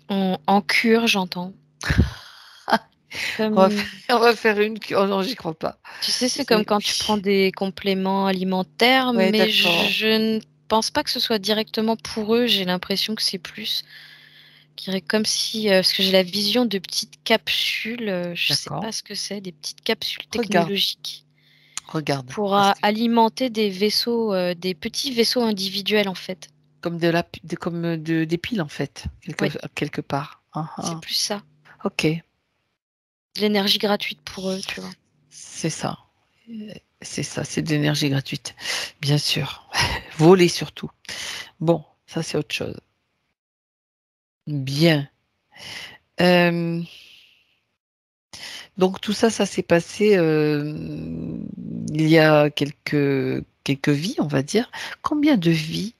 En cure, j'entends. On va Comme faire, on va faire une cure. Oh non, j'y crois pas. tu sais, c'est comme quand tu prends Oui. des compléments alimentaires, Ouais, mais d'accord. je ne pense pas que ce soit directement pour eux. J'ai l'impression que c'est plus qui irait comme si, parce que j'ai la vision de petites capsules, je sais D'accord. pas ce que c'est, des petites capsules Regarde, technologiques regarde. pour, Parce que alimenter des vaisseaux, des petits vaisseaux individuels, en fait. comme des piles en fait, Oui, quelque part. Ah, c'est ah. plus ça. Ok, De l'énergie gratuite pour eux, tu vois? c'est ça. C'est ça, c'est de l'énergie gratuite. Bien sûr. Voler surtout. Bon, ça c'est autre chose. Bien. Euh, donc tout ça, ça s'est passé il y a quelques vies, on va dire. Combien de vies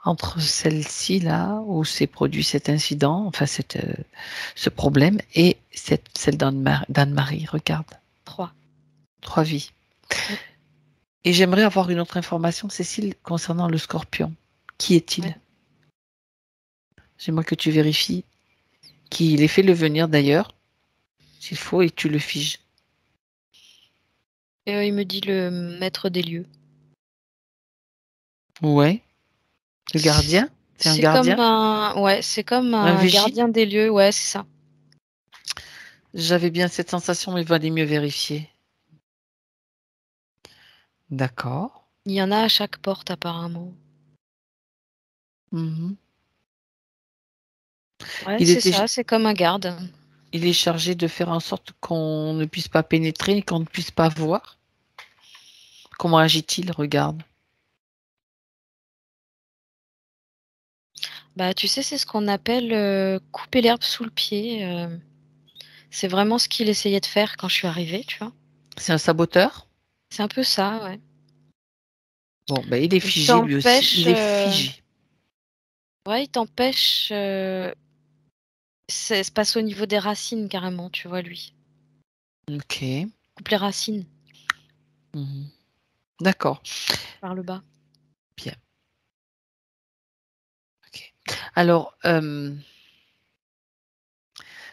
entre celle-ci là où s'est produit cet incident, enfin ce problème, et celle d'Anne-Marie, regarde, 3. trois vies. Mmh, Et j'aimerais avoir une autre information, Cécile, concernant le scorpion. Qui ouais. est-il? J'aimerais que tu vérifies qui il est, fait le venir d'ailleurs, s'il faut, et tu le figes. Et il me dit le maître des lieux. Ouais, le gardien, c'est un C'est comme gardien, un ouais, c'est comme un un vigile. gardien des lieux, ouais, c'est ça. J'avais bien cette sensation, mais il va aller mieux vérifier. D'accord. Il y en a à chaque porte apparemment. Mhm. Ouais, Il c'est était, ça, c'est comme un garde. il est chargé de faire en sorte qu'on ne puisse pas pénétrer, qu'on ne puisse pas voir. Comment agit-il? Regarde. Bah, tu sais, c'est ce qu'on appelle, couper l'herbe sous le pied, c'est vraiment ce qu'il essayait de faire quand je suis arrivée, tu vois? C'est un saboteur? C'est un peu ça, ouais. Bon, ben, il est Il figé lui aussi. t'empêche, Il est figé. ouais, il t'empêche, ça se passe au niveau des racines carrément, tu vois, lui. OK. Coupe les racines Mmh. D'accord. par le bas. Bien. OK. Alors,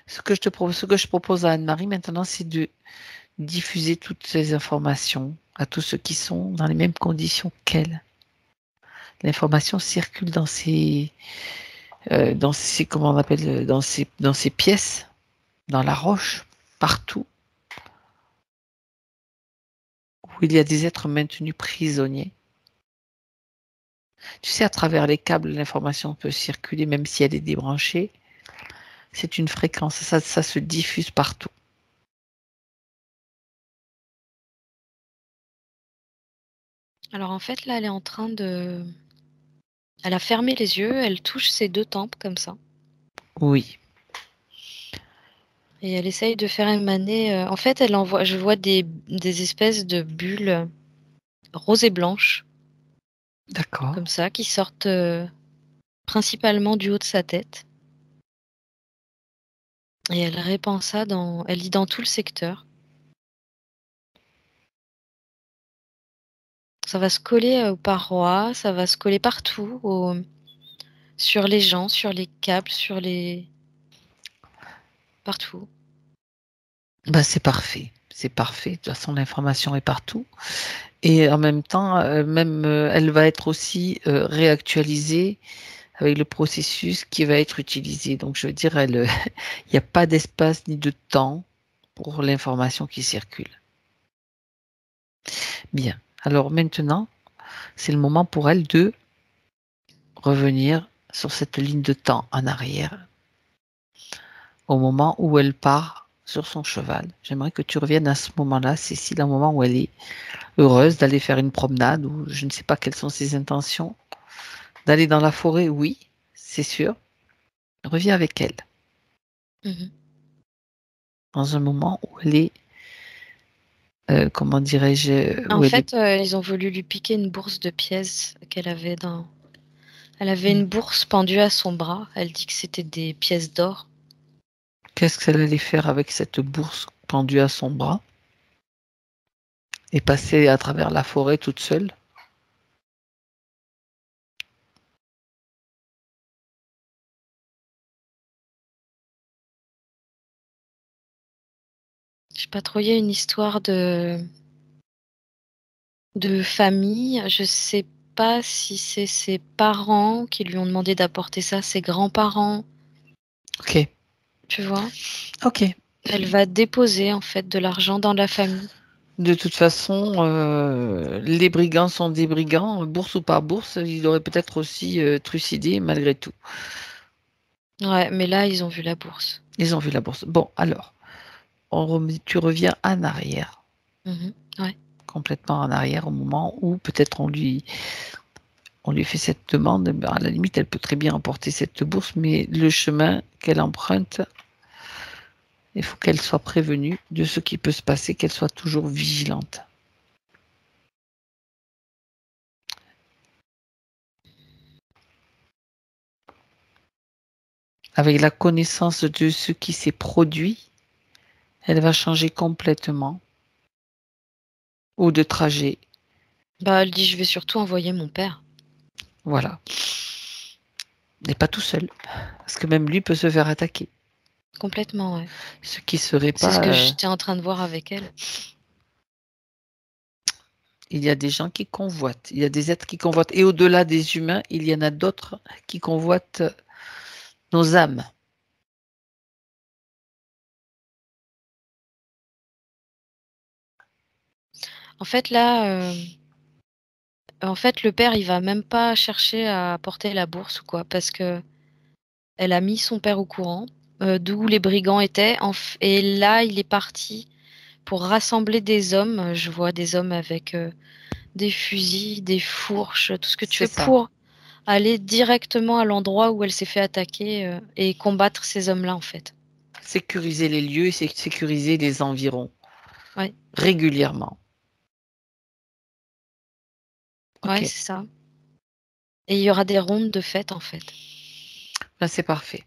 ce que je propose à Anne-Marie maintenant, c'est de diffuser toutes ces informations à tous ceux qui sont dans les mêmes conditions qu'elle. L'information circule dans ces comment on appelle, dans ces pièces, dans la roche, partout où il y a des êtres maintenus prisonniers. Tu sais, à travers les câbles, l'information peut circuler même si elle est débranchée. C'est une fréquence, ça se diffuse partout. Alors en fait, là, elle a fermé les yeux, elle touche ses 2 tempes comme ça Oui, et elle essaye de faire émaner, en fait, je vois des espèces de bulles roses et blanches d'accord. comme ça qui sortent, principalement du haut de sa tête et elle lit dans tout le secteur. Ça va se coller, aux parois, ça va se coller partout, sur les gens, sur les câbles, partout. Bah, c'est parfait, c'est parfait. De toute façon, l'information est partout et en même temps, même, elle va être aussi, réactualisée avec le processus qui va être utilisé. Donc je veux dire, elle, il y a pas d'espace ni de temps pour l'information qui circule. Bien. Alors maintenant, c'est le moment pour elle de revenir sur cette ligne de temps en arrière, au moment où elle part sur son cheval. J'aimerais que tu reviennes à ce moment-là, Cécile, un moment où elle est heureuse d'aller faire une promenade ou je ne sais pas quelles sont ses intentions. D'aller dans la forêt, oui, c'est sûr. Reviens avec elle Mmh. dans un moment où elle est, comment dirais-je, En où elle est. fait, ils ont voulu lui piquer une bourse de pièces qu'elle avait dans elle avait Mmh. une bourse pendue à son bras. Elle dit que c'était des pièces d'or. Qu'est-ce qu'elle allait faire avec cette bourse pendue à son bras et passer à travers la forêt toute seule? Je sais pas trop, il y a une histoire de famille. Je sais pas si c'est ses parents qui lui ont demandé d'apporter ça, ses grands-parents, OK, tu vois? OK. Elle va déposer, en fait, de l'argent dans la famille. De toute façon, les brigands sont des brigands, bourse ou pas bourse, ils auraient peut-être aussi, trucidé malgré tout. Ouais, mais là, ils ont vu la bourse. Ils ont vu la bourse. Bon alors, tu reviens en arrière, Mmh. Ouais. complètement en arrière au moment où peut-être on lui fait cette demande, ben, à la limite, elle peut très bien emporter cette bourse, mais le chemin qu'elle emprunte, il faut qu'elle soit prévenue de ce qui peut se passer, qu'elle soit toujours vigilante. Avec la connaissance de ce qui s'est produit, elle va changer complètement ou de trajet. Bah, elle dit: «Je vais surtout envoyer mon père». Voilà. Et pas tout seul, parce que même lui peut se faire attaquer. Complètement, ouais. Ce qui serait C'est ce pas, que j'étais en train de voir avec elle. il y a des gens qui convoitent, il y a des êtres qui convoitent et au-delà des humains, il y en a d'autres qui convoitent nos âmes. En fait, là, en fait, le père, il va même pas chercher à porter la bourse ou quoi, parce que elle a mis son père au courant, d'où les brigands étaient et là, il est parti pour rassembler des hommes. Je vois des hommes avec, des fusils, des fourches, tout ce que tu C'est veux, ça. pour aller directement à l'endroit où elle s'est fait attaquer, et combattre ces hommes-là, en fait. Sécuriser les lieux et sécuriser les environs. Ouais, régulièrement. ouais, OK, c'est ça. Et il y aura des rondes de fête, en fait. là, c'est parfait.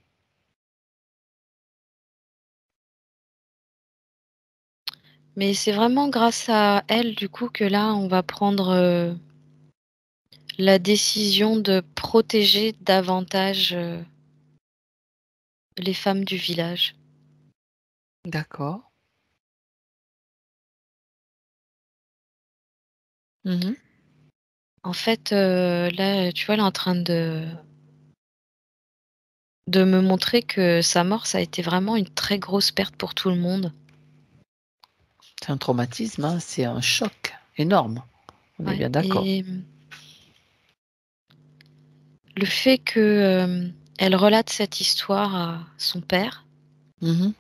Mais c'est vraiment grâce à elle, du coup, que là, on va prendre, la décision de protéger davantage, les femmes du village. D'accord. Mmh. En fait, là, tu vois, elle est en train de me montrer que sa mort, ça a été vraiment une très grosse perte pour tout le monde. C'est un traumatisme, hein, c'est un choc énorme. On est Ouais bien d'accord. et le fait que, elle relate cette histoire à son père, Mmh.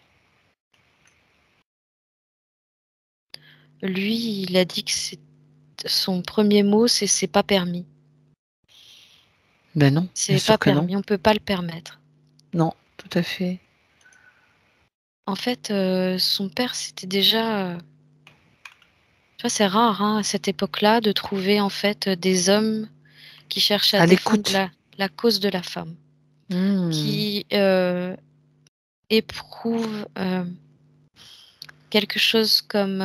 lui, il a dit que son premier mot, c'est pas permis. Ben non, bien C'est sûr pas que non. permis, on peut pas le permettre. Non, tout à fait. En fait, son père, c'était déjà, tu vois, c'est rare, hein, à cette époque-là, de trouver, en fait, des hommes qui cherchent à À défendre l'écoute. la cause de la femme, Mmh. qui, éprouvent, quelque chose comme,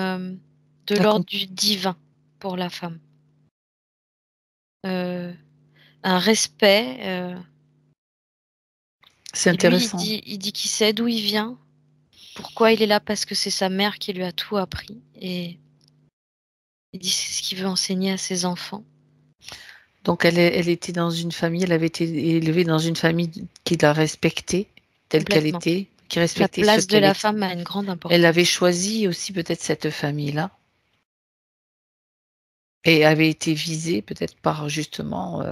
de La l'ordre com du divin pour la femme. Heu, un respect, c'est et lui, intéressant. il dit qu'il sait d'où il vient, pourquoi il est là, parce que c'est sa mère qui lui a tout appris et il dit: «C'est ce qu'il veut enseigner à ses enfants». Donc elle était dans une famille, elle avait été élevée dans une famille qui la respectait telle qu'elle Complètement. était, qui La respectait ce place de qu'elle la était. femme a une grande Elle avait importance. choisi aussi peut-être cette famille-là et avait été visée peut-être par justement,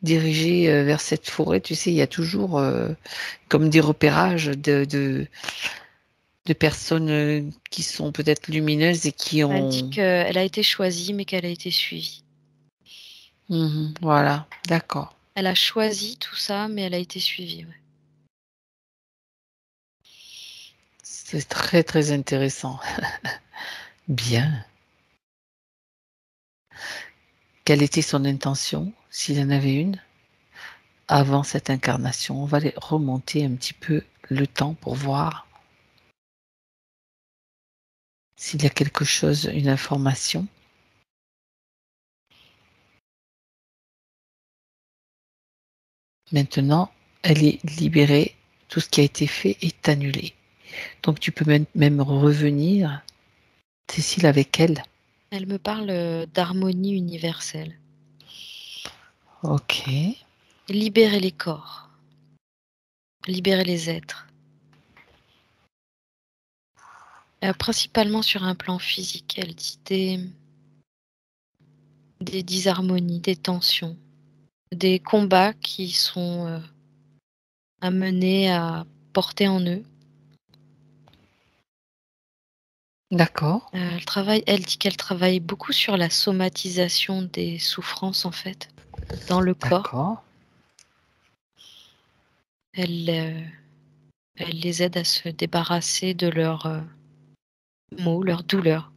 dirigée, vers cette forêt. Tu sais, il y a toujours, comme des repérages de personnes, qui sont peut-être lumineuses et qui Elle dit ont qu'elle a été choisie, mais qu'elle a été suivie. voilà, d'accord. Elle a choisi tout ça, mais elle a été suivie, ouais. C'est très, très intéressant. Bien. Quelle était son intention, s'il en avait une, avant cette incarnation? On va aller remonter un petit peu le temps pour voir s'il y a quelque chose, une information. Maintenant, elle est libérée, tout ce qui a été fait est annulé. Donc tu peux même revenir, Cécile, avec elle. Elle me parle, d'harmonie universelle. OK, Libérer les corps, libérer les êtres, principalement sur un plan physique. Elle dit des disharmonies, des tensions, des combats qui sont, amenés à porter en eux. d'accord, Elle dit qu'elle travaille beaucoup sur la somatisation des souffrances, en fait, dans le corps. d'accord. Elle, elle les aide à se débarrasser de leurs, maux, leurs douleurs.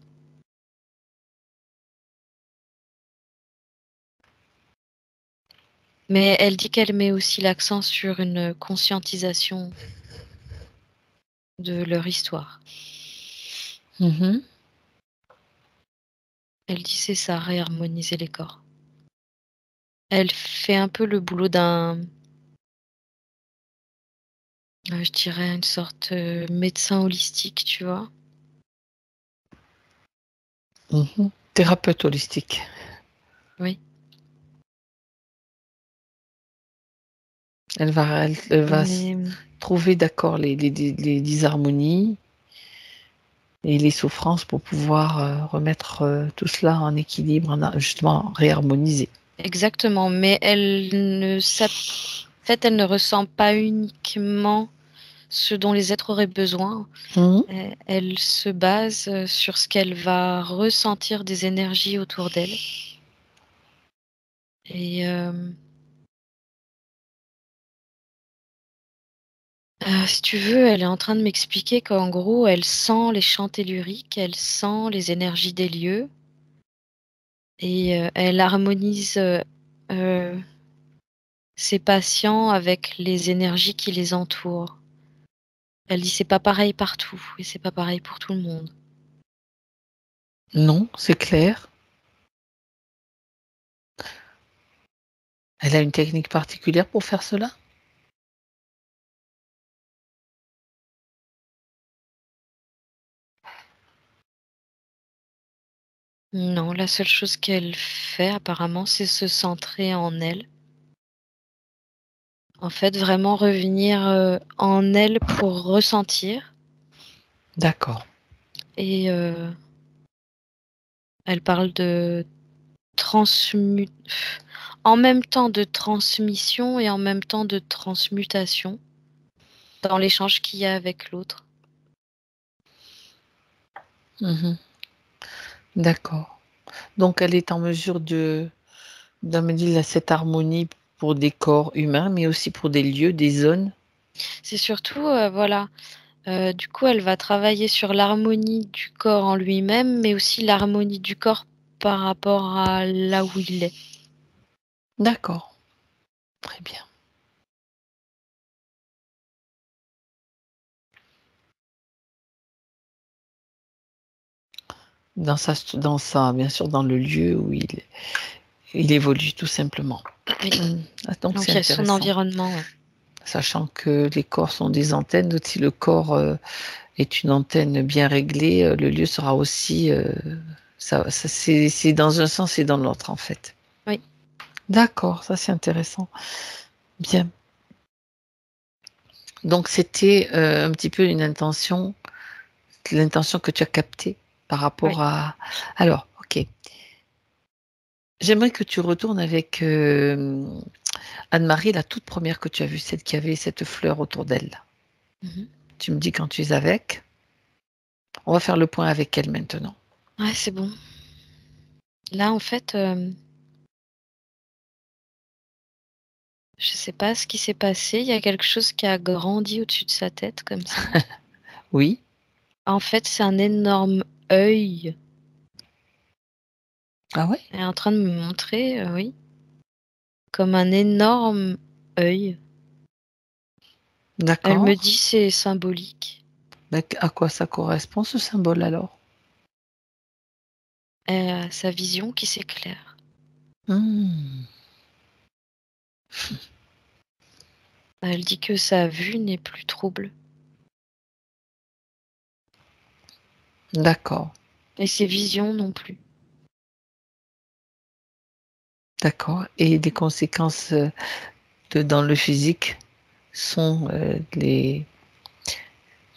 Mais elle dit qu'elle met aussi l'accent sur une conscientisation de leur histoire. Mmh. Elle dit: «C'est ça, réharmoniser les corps». Elle fait un peu le boulot d'un, je dirais une sorte, médecin holistique, tu vois? Mmh. Thérapeute holistique. Oui, Elle va mais trouver, d'accord, les disharmonies et les souffrances pour pouvoir, remettre, tout cela en équilibre, justement réharmoniser. exactement, mais elle ne s'ap en fait, elle ne ressent pas uniquement ce dont les êtres auraient besoin. Mmh. Elle se base, sur ce qu'elle va ressentir des énergies autour d'elle et Si tu veux, elle est en train de m'expliquer qu'en gros, elle sent les chants telluriques, elle sent les énergies des lieux et elle harmonise, ses patients avec les énergies qui les entourent. Elle dit: «C'est pas pareil partout et c'est pas pareil pour tout le monde». Non, c'est clair. Elle a une technique particulière pour faire cela? Non, la seule chose qu'elle fait apparemment, c'est se centrer en elle. En fait, vraiment revenir, en elle pour ressentir D'accord. et elle parle de transmu en même temps de transmission et en même temps de transmutation dans l'échange qu'il y a avec l'autre. Mmh. D'accord. Donc elle est en mesure d'amener cette harmonie pour des corps humains, mais aussi pour des lieux, des zones? C'est surtout, voilà, du coup, elle va travailler sur l'harmonie du corps en lui-même, mais aussi l'harmonie du corps par rapport à là où il est. D'accord, très bien. Dans sa bien sûr, dans le lieu où il évolue tout simplement. Oui, Ah donc donc c'est il y a son intéressant. environnement, ouais. Sachant que les corps sont des antennes, donc si le corps, est une antenne bien réglée, le lieu sera aussi, ça c'est dans un sens et dans l'autre, en fait. Oui. D'accord, ça c'est intéressant. Bien. Donc c'était, un petit peu l'intention que tu as captée par Oui. rapport à alors, OK. J'aimerais que tu retournes avec, Anne-Marie, la toute première que tu as vue, celle qui avait cette fleur autour d'elle. Mmh. Tu me dis quand tu es avec. On va faire le point avec elle maintenant. Ouais, c'est bon. Là, en fait, je sais pas ce qui s'est passé, il y a quelque chose qui a grandi au-dessus de sa tête comme ça. Oui? En fait, c'est un énorme œil. Ah ouais? Elle est en train de me montrer, oui, comme un énorme œil. Elle me D'accord. dit: «C'est symbolique». Mais à quoi ça correspond ce symbole alors? Sa vision qui s'éclaire. Mmh. Elle dit que sa vue n'est plus trouble D'accord, et ses visions non plus. d'accord et des conséquences, dans le physique sont,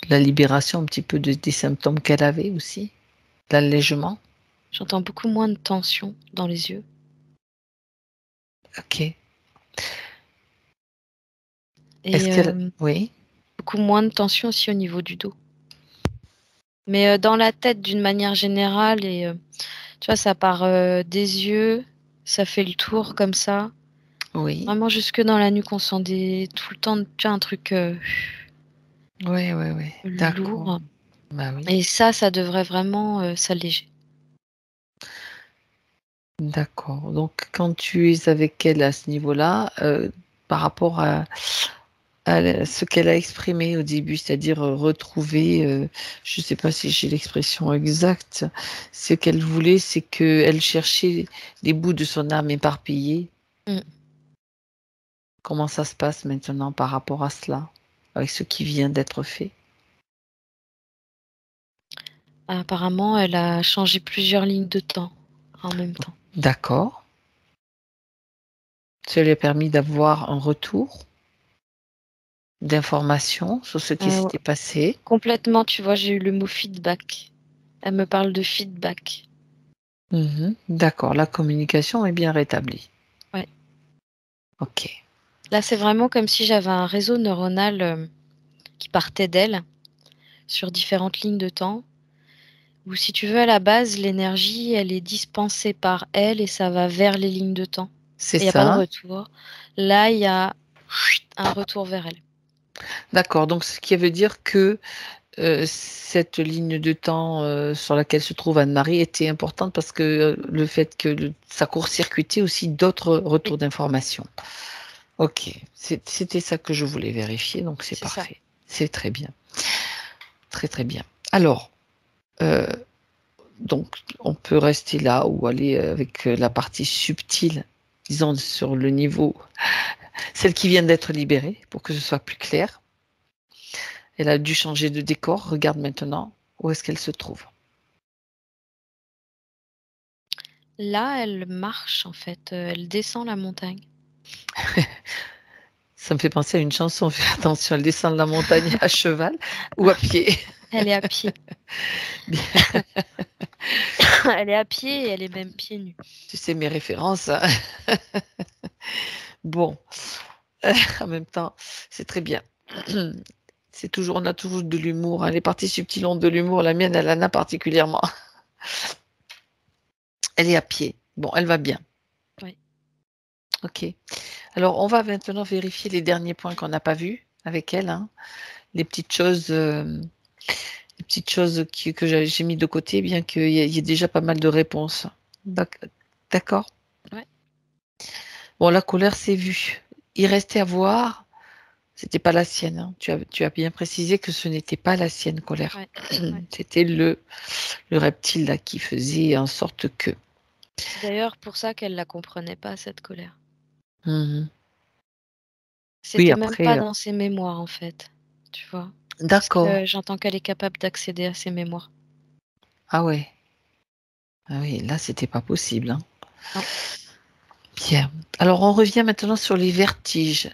la libération un petit peu des symptômes qu'elle avait aussi? L'allègement? J'entends beaucoup moins de tension dans les yeux OK. et Est-ce qu'elle oui? beaucoup moins de tension aussi au niveau du dos. Mais, dans la tête d'une manière générale et tu vois, ça part, des yeux, ça fait le tour comme ça, Oui. vraiment jusque dans la nuque, on sent des tout le temps, tu vois, un truc, Oui, oui, oui. D'accord. lourd Bah oui. et ça devrait vraiment, s'alléger. D'accord. Donc quand tu es avec elle à ce niveau-là, par rapport à ce qu'elle a exprimé au début, c'est-à-dire, retrouver, je ne sais pas si j'ai l'expression exacte, ce qu'elle voulait, c'est qu'elle cherchait des bouts de son âme éparpillés. Mmh. Comment ça se passe maintenant par rapport à cela? Avec ce qui vient d'être fait? Apparemment, elle a changé plusieurs lignes de temps en même temps. D'accord. Ça lui a permis d'avoir un retour d'informations sur ce qui Ouais. s'était passé. Complètement, tu vois, j'ai eu le mot feedback. Elle me parle de feedback. Mmh. D'accord, la communication est bien rétablie. Ouais. OK. Là, c'est vraiment comme si j'avais un réseau neuronal, qui partait d'elle sur différentes lignes de temps où si tu veux, à la base, l'énergie, elle est dispensée par elle et ça va vers les lignes de temps C'est et il y a pas de ça? retour. Là, il y a un retour vers elle. D'accord, donc ce qui veut dire que cette ligne de temps sur laquelle se trouve Anne-Marie était importante parce que le fait que ça court-circuitait aussi d'autres Oui, retours d'informations. Ok, c'était ça que je voulais vérifier, donc c'est c'est ça. parfait. C'est très bien. Très très bien. Alors, euh, donc on peut rester là ou aller avec la partie subtile, disons sur le niveau, celle qui vient d'être libérée, pour que ce soit plus clair. Elle a dû changer de décor. Regarde maintenant où est-ce qu'elle se trouve. Là, elle marche en fait, elle descend la montagne. Ça me fait penser à une chanson. Fais attention, elle descend de la montagne à cheval ou à pied. Elle est à pied. Elle est à pied et elle est même pieds nus. Tu sais mes références, hein. Bon, en même temps, c'est très bien. On a toujours de l'humour, hein. Les parties subtiles ont de l'humour. La mienne, elle en a particulièrement. Elle est à pied. Bon, elle va bien. Oui. Ok. Alors, on va maintenant vérifier les derniers points qu'on n'a pas vus avec elle, hein. Les petites choses, que j'ai mis de côté, bien qu'il y ait déjà pas mal de réponses. D'accord. Ouais. Bon, la colère, c'est vu. Il restait à voir. C'était pas la sienne, hein. Tu as bien précisé que ce n'était pas la sienne colère. Ouais. Ouais. C'était le reptile là qui faisait en sorte que. C'est d'ailleurs pour ça qu'elle la comprenait pas, cette colère. Mhm. Oui, C'était même après. pas dans ses mémoires, en fait, tu vois? Parce D'accord. que j'entends qu'elle est capable d'accéder à ses mémoires. Ah ouais. Ah oui, là, c'était pas possible, hein. Non. Bien. Alors, on revient maintenant sur les vertiges.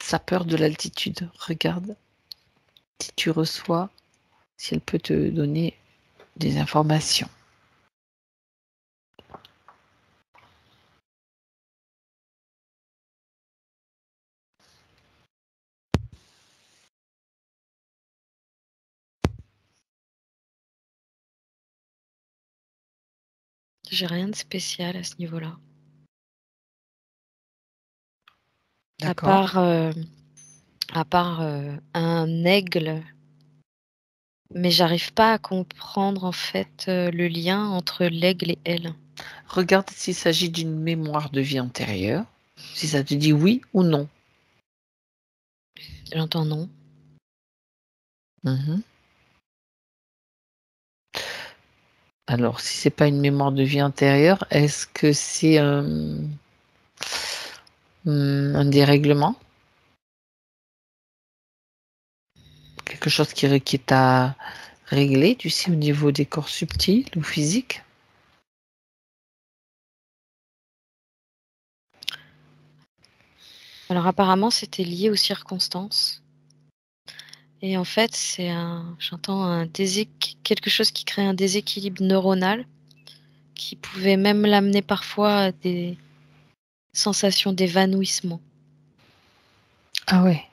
Sa peur de l'altitude. Regarde. Si tu reçois, si elle peut te donner des informations. J'ai rien de spécial à ce niveau-là. À D'accord. part, un aigle, mais j'arrive pas à comprendre, en fait, le lien entre l'aigle et elle. Regarde s'il s'agit d'une mémoire de vie antérieure. Si ça te dit oui ou non. J'entends non. Mhm. Alors, si c'est pas une mémoire de vie antérieure, est-ce que c'est un dérèglement? Quelque chose qui est à régler, tu sais, au niveau des corps subtils ou physiques? Alors apparemment, c'était lié aux circonstances et en fait, j'entends quelque chose qui crée un déséquilibre neuronal qui pouvait même l'amener parfois à des sensations d'évanouissement. Ah ouais.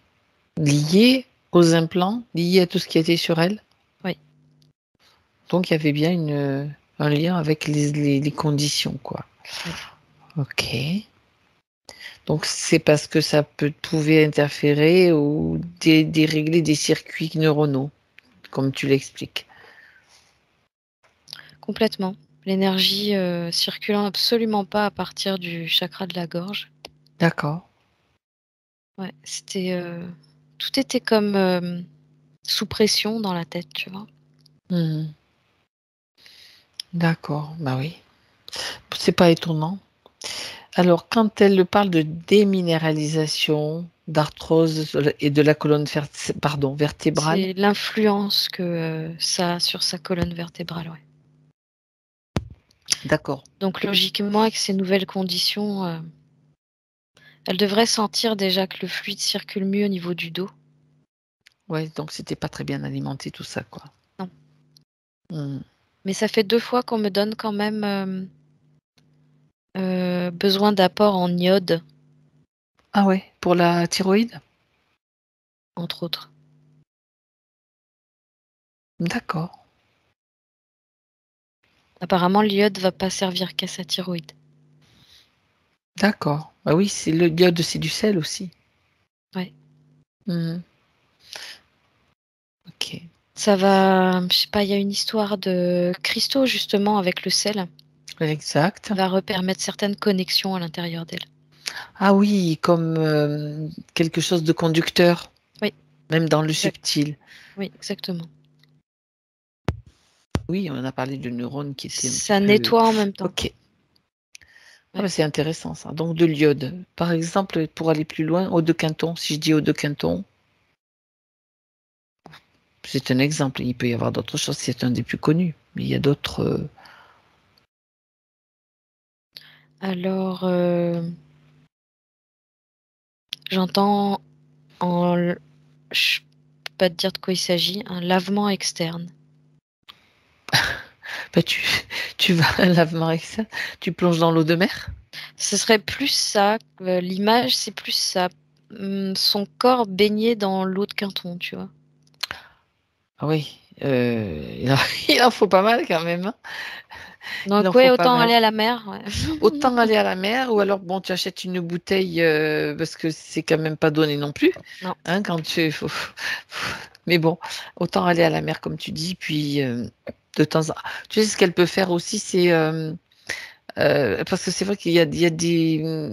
Lié aux implants, lié à tout ce qui était sur elle. Oui, Donc, il y avait bien un lien avec les conditions, quoi. oui, Ok. Donc, c'est parce que pouvait interférer ou dérégler des circuits neuronaux, comme tu l'expliques. complètement. L'énergie, circulant absolument pas à partir du chakra de la gorge. D'accord. Ouais, tout était comme, sous pression dans la tête, tu vois? Mhm. D'accord. Bah oui. C'est pas étonnant. Alors, quand elle parle de déminéralisation, d'arthrose et de la colonne vertébrale, C'est l'influence que, ça a sur sa colonne vertébrale, ouais. d'accord. Donc logiquement, avec ces nouvelles conditions, elle devrait sentir déjà que le fluide circule mieux au niveau du dos. Ouais, donc c'était pas très bien alimenté tout ça, quoi. Non, Mhm. mais ça fait 2 fois qu'on me donne quand même, besoin d'apport en iode, Ah ouais, pour la thyroïde? entre autres. D'accord, Apparemment, l'iode va pas servir qu'à sa thyroïde. d'accord. Bah oui, c'est le iode, c'est du sel aussi. Ouais. Mhm. Ok. Ça va, je sais pas, il y a une histoire de cristaux justement avec le sel. Exact. Ça va permettre certaines connexions à l'intérieur d'elle. Ah oui, comme quelque chose de conducteur, Oui, même dans le exact. subtil. Oui, exactement. Oui, on a parlé de neurones qui étaient un petit Ça peu... nettoie en même temps. Ok. Ah Ouais. bah, c'est intéressant ça. Donc de l'iode. Par exemple, pour aller plus loin, eau de Quinton, si je dis eau de Quinton, c'est un exemple. Il peut y avoir d'autres choses, c'est un des plus connus. Mais il y a d'autres... Alors, j'entends je peux pas te dire de quoi il s'agit, un lavement externe. Bah, tu vas à un lavement avec ça, tu plonges dans l'eau de mer. Ce serait plus ça, l'image, c'est plus ça. Son corps baigné dans l'eau de Quinton, tu vois. Ah oui, il en faut pas mal quand même, hein. Il en Donc ouais, faut pas autant mal. aller à la mer, ouais. Autant aller à la mer ou alors bon, tu achètes une bouteille parce que c'est quand même pas donné non plus. Non, Hein, quand mais bon, autant aller à la mer comme tu dis, puis de temps en tu sais ce qu'elle peut faire aussi, c'est parce que c'est vrai qu'il y a des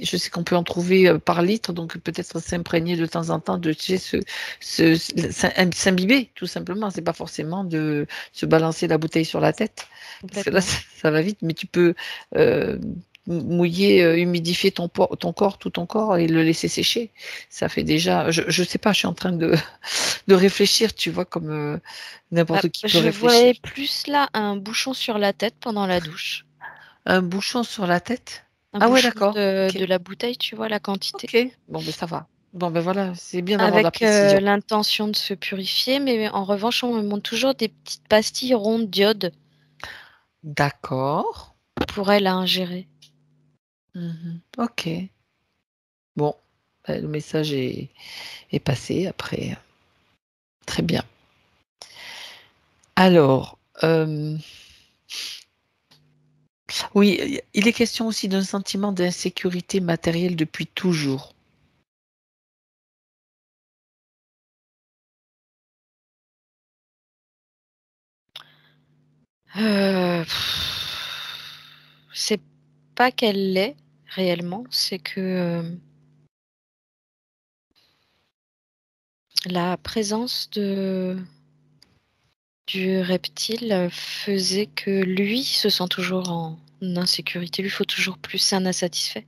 je sais qu'on peut en trouver par litre, donc peut-être s'imprégner de temps en temps de tu sais, s'imbiber tout simplement. C'est pas forcément de se balancer la bouteille sur la tête. Parce que là, complètement. ça va vite, mais tu peux euh, mouiller, humidifier ton corps, tout ton corps et le laisser sécher. Ça fait déjà, je sais pas, je suis en train de réfléchir, tu vois, comme n'importe qui peut Je réfléchir. voyais plus là un bouchon sur la tête pendant la douche. Un bouchon sur la tête? Un Ah ouais, bouchon d'accord. Ok, de la bouteille, tu vois la quantité. ok. Bon, ben ça va. Bon, ben voilà, c'est bien d'avoir de la Avec précision. l'intention de se purifier, mais en revanche, on me montre toujours des petites pastilles rondes d'iode D'accord. pour elle à ingérer. Mhm. Ok. Bon, ben, le message est passé après. Très bien. Alors, oui, il est question aussi d'un sentiment d'insécurité matérielle depuis toujours. C'est pas qu'elle l'est réellement, c'est que la présence du reptile faisait que lui se sent toujours en insécurité. Lui faut toujours plus, c'est un insatisfait.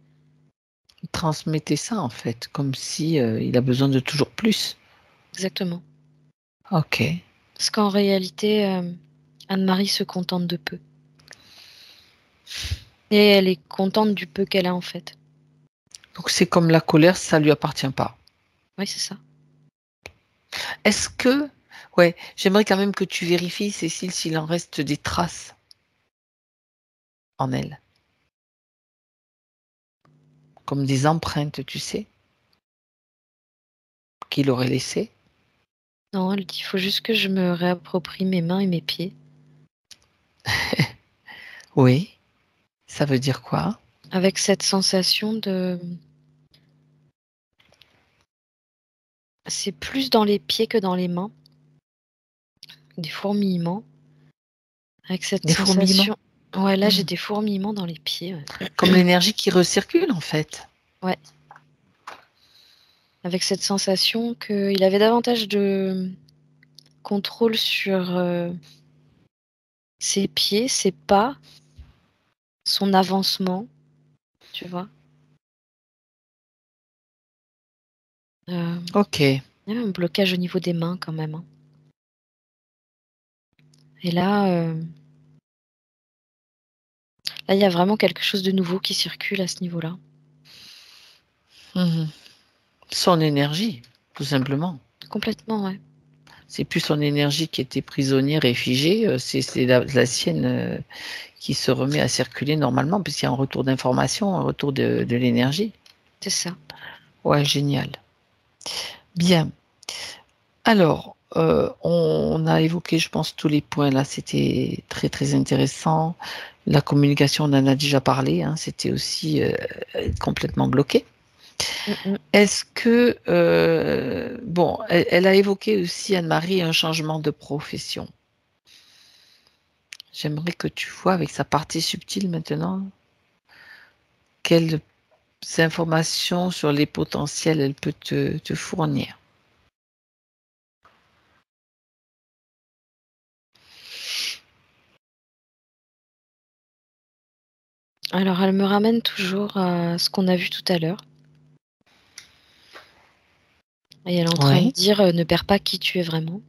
Transmettez ça en fait, comme si il a besoin de toujours plus. Exactement. Ok. Parce qu'en réalité, Anne-Marie se contente de peu. Et elle est contente du peu qu'elle a en fait. Donc c'est comme la colère, ça lui appartient pas. Oui, c'est ça. Est-ce que, ouais, j'aimerais quand même que tu vérifies, Cécile, s'il en reste des traces en elle, comme des empreintes, tu sais, qu'il aurait laissées. Non, elle dit, il faut juste que je me réapproprie mes mains et mes pieds. Oui, ça veut dire quoi? Avec cette sensation de... C'est plus dans les pieds que dans les mains. Des fourmillements. Avec cette Des fourmillements, sensation... Ouais, là, j'ai hmm. des fourmillements dans les pieds. Ouais. Comme l'énergie qui recircule en fait. Ouais. Avec cette sensation qu'il avait davantage de contrôle sur ses pieds, ses pas, son avancement, tu vois. Ok. Il y a un blocage au niveau des mains quand même, hein. Et là, il y a vraiment quelque chose de nouveau qui circule à ce niveau-là. Mhm. Son énergie, tout simplement. Complètement, ouais. C'est plus son énergie qui était prisonnière et figée, c'est la sienne qui se remet à circuler normalement, puisqu'il y a un retour d'information, un retour de l'énergie. C'est ça. Ouais, génial. Bien. Alors, on a évoqué, je pense, tous les points là. C'était très, très intéressant. La communication, on en a déjà parlé, hein, c'était aussi complètement bloqué. Est-ce que, bon, elle a évoqué aussi, Anne-Marie, un changement de profession. J'aimerais que tu vois avec sa partie subtile maintenant, quelles informations sur les potentiels elle peut te fournir. Alors, elle me ramène toujours à ce qu'on a vu tout à l'heure. Et elle est en train de Oui, dire ne perds pas qui tu es vraiment.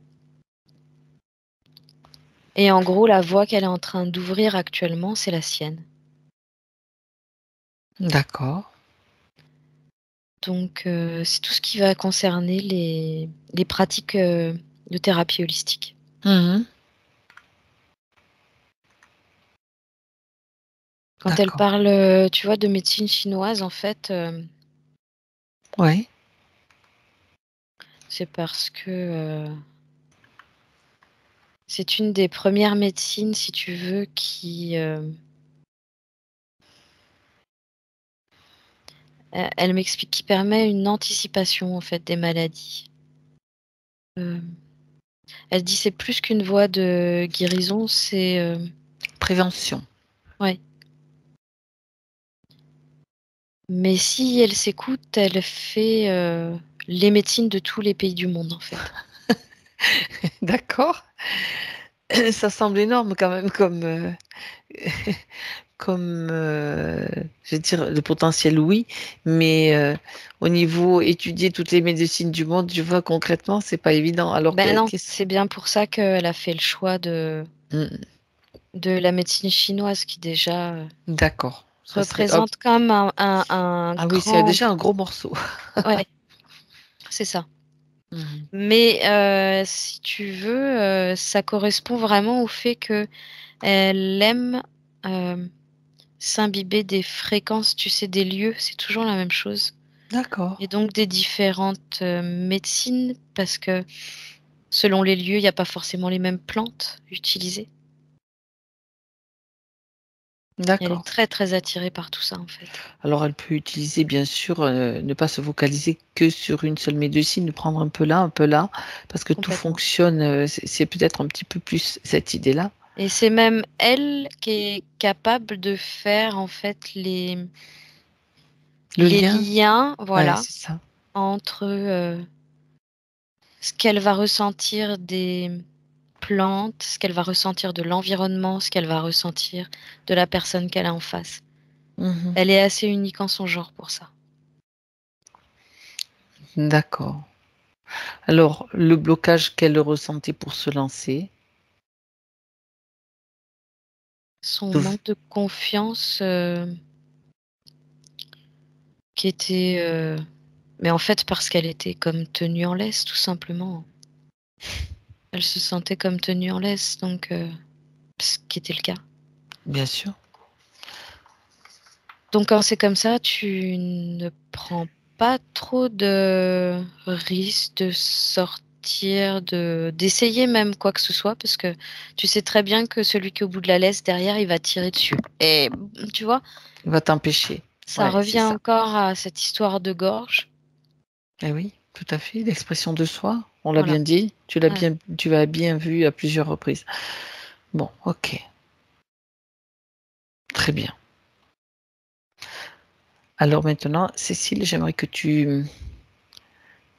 Et en gros, la voie qu'elle est en train d'ouvrir actuellement, c'est la sienne. d'accord. Donc, c'est tout ce qui va concerner les pratiques de thérapie holistique. Mhm, Quand elle d'accord. parle, tu vois, de médecine chinoise, en fait, Oui, c'est parce que c'est une des premières médecines, si tu veux, qui elle m'explique, qui permet une anticipation, en fait, des maladies. Elle dit: «C'est plus qu'une voie de guérison, c'est» prévention. ouais. Mais si elle s'écoute, elle fait, les médecines de tous les pays du monde, en fait. D'accord. Ça semble énorme quand même comme, comme, je veux dire, le potentiel, oui, mais au niveau étudier toutes les médecines du monde, je vois concrètement, c'est pas évident. Alors Ben non, qu'est-ce... c'est bien pour ça qu'elle a fait le choix Hmm, de la médecine chinoise qui déjà, d'accord. Ça serait hop. représente comme un Ah oui, c'est grand déjà un gros morceau. ouais, c'est ça. Mhm. Mais si tu veux, ça correspond vraiment au fait qu'elle aime, hem, s'imbiber des fréquences, tu sais, des lieux, c'est toujours la même chose D'accord, et donc des différentes, médecines parce que selon les lieux, il y a pas forcément les mêmes plantes utilisées. Elle est d'accord. très, très attirée par tout ça, en fait. Alors elle peut utiliser bien sûr, ne pas se focaliser que sur une seule médecine, de prendre un peu là, parce que tout Complètement. fonctionne, c'est peut-être un petit peu plus cette idée-là? Et c'est même elle qui est capable de faire, en fait, Le les lien? liens, Ouais, voilà, c'est ça. entre, ce qu'elle va ressentir des plantes, ce qu'elle va ressentir de l'environnement, ce qu'elle va ressentir de la personne qu'elle a en face. Mmh. Elle est assez unique en son genre pour ça. D'accord. Alors le blocage qu'elle ressentait pour se lancer, Son d'où manque de confiance, qui était, mais en fait parce qu'elle était comme tenue en laisse tout simplement. Elle se sentait comme tenue en laisse donc ce qui était le cas. bien sûr. Donc quand c'est comme ça, tu ne prends pas trop de risques de sortir, d'essayer même quoi que ce soit parce que tu sais très bien que celui qui est au bout de la laisse derrière, il va tirer dessus et tu vois? Il va t'empêcher. Ça Ouais, c'est revient ça. encore à cette histoire de gorge. Eh oui, tout à fait, l'expression de soi, on l'a Voilà. bien dit, Ouais. tu l'as bien vu à plusieurs reprises. Bon, OK, très bien. Alors maintenant, Cécile, j'aimerais que tu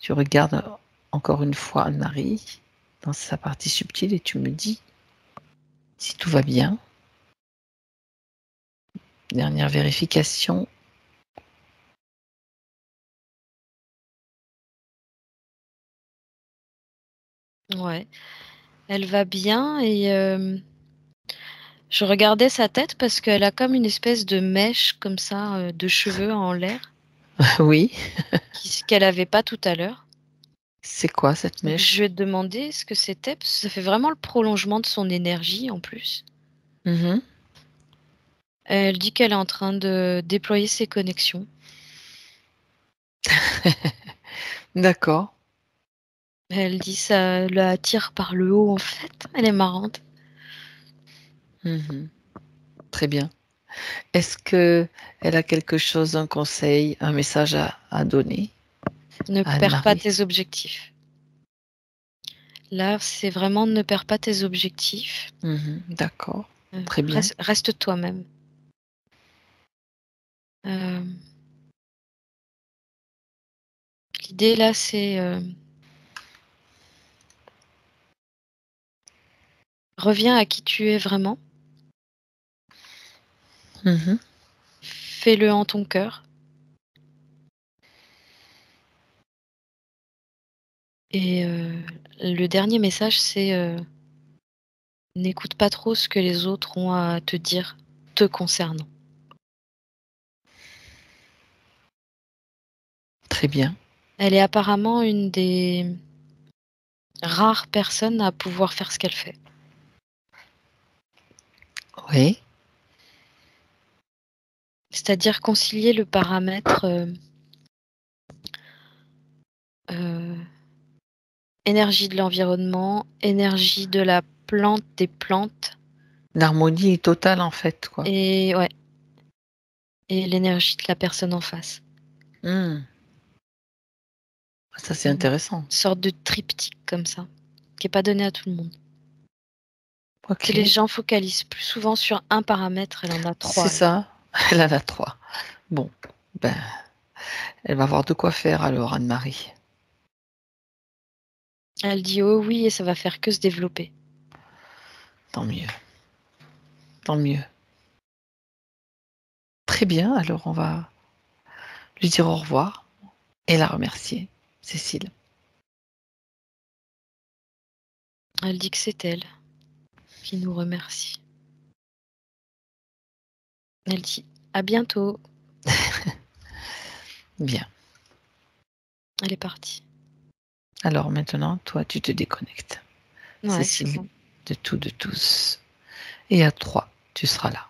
regardes encore une fois Anne-Marie dans sa partie subtile et tu me dis si tout va bien. Dernière vérification. Ouais. Elle va bien et je regardais sa tête parce qu'elle a comme une espèce de mèche comme ça, de cheveux en l'air Oui, qu'elle avait pas tout à l'heure. c'est quoi cette Donc je mèche? lui ai demandé ce que c'était, parce que ça fait vraiment le prolongement de son énergie en plus. Mmh. Elle dit qu'elle est en train de déployer ses connexions. D'accord. Elle dit ça la attire par le haut en fait. Elle est marrante. Mmh. Très bien. Est-ce que elle a quelque chose, un conseil, un message à donner Ne à perds pas Anne-Marie? tes objectifs. Là, c'est vraiment ne perds pas tes objectifs. D'accord, très bien. Reste toi-même. L'idée là, c'est reviens à qui tu es vraiment. Mmh. Fais-le en ton cœur. Et le dernier message, c'est n'écoute pas trop ce que les autres ont à te dire te concernant. Très bien. Elle est apparemment une des rares personnes à pouvoir faire ce qu'elle fait. Oui, C'est-à-dire concilier le paramètre, énergie de l'environnement, énergie de la plante, des plantes l'harmonie est totale en fait, quoi. et ouais, et l'énergie de la personne en face. Mmh. Ça, c'est Une intéressant. sorte de triptyque comme ça, qui est pas donné à tout le monde. Que les OK, gens focalisent plus souvent sur un paramètre, elle en a c'est 3 elle. ça. Elle en a 3. Bon, ben, elle va avoir de quoi faire alors Anne-Marie. Elle dit: «Oh oui» et ça va faire que se développer. Tant mieux, tant mieux. Très bien, alors on va lui dire au revoir et la remercier, Cécile. Elle dit que c'est elle qui nous remercie. Elle dit: «À bientôt». Bien. Elle est partie. Alors maintenant, toi, tu te déconnectes. Ouais, c'est Cécile, bon. de tout, de tous. Et à 3, tu seras là.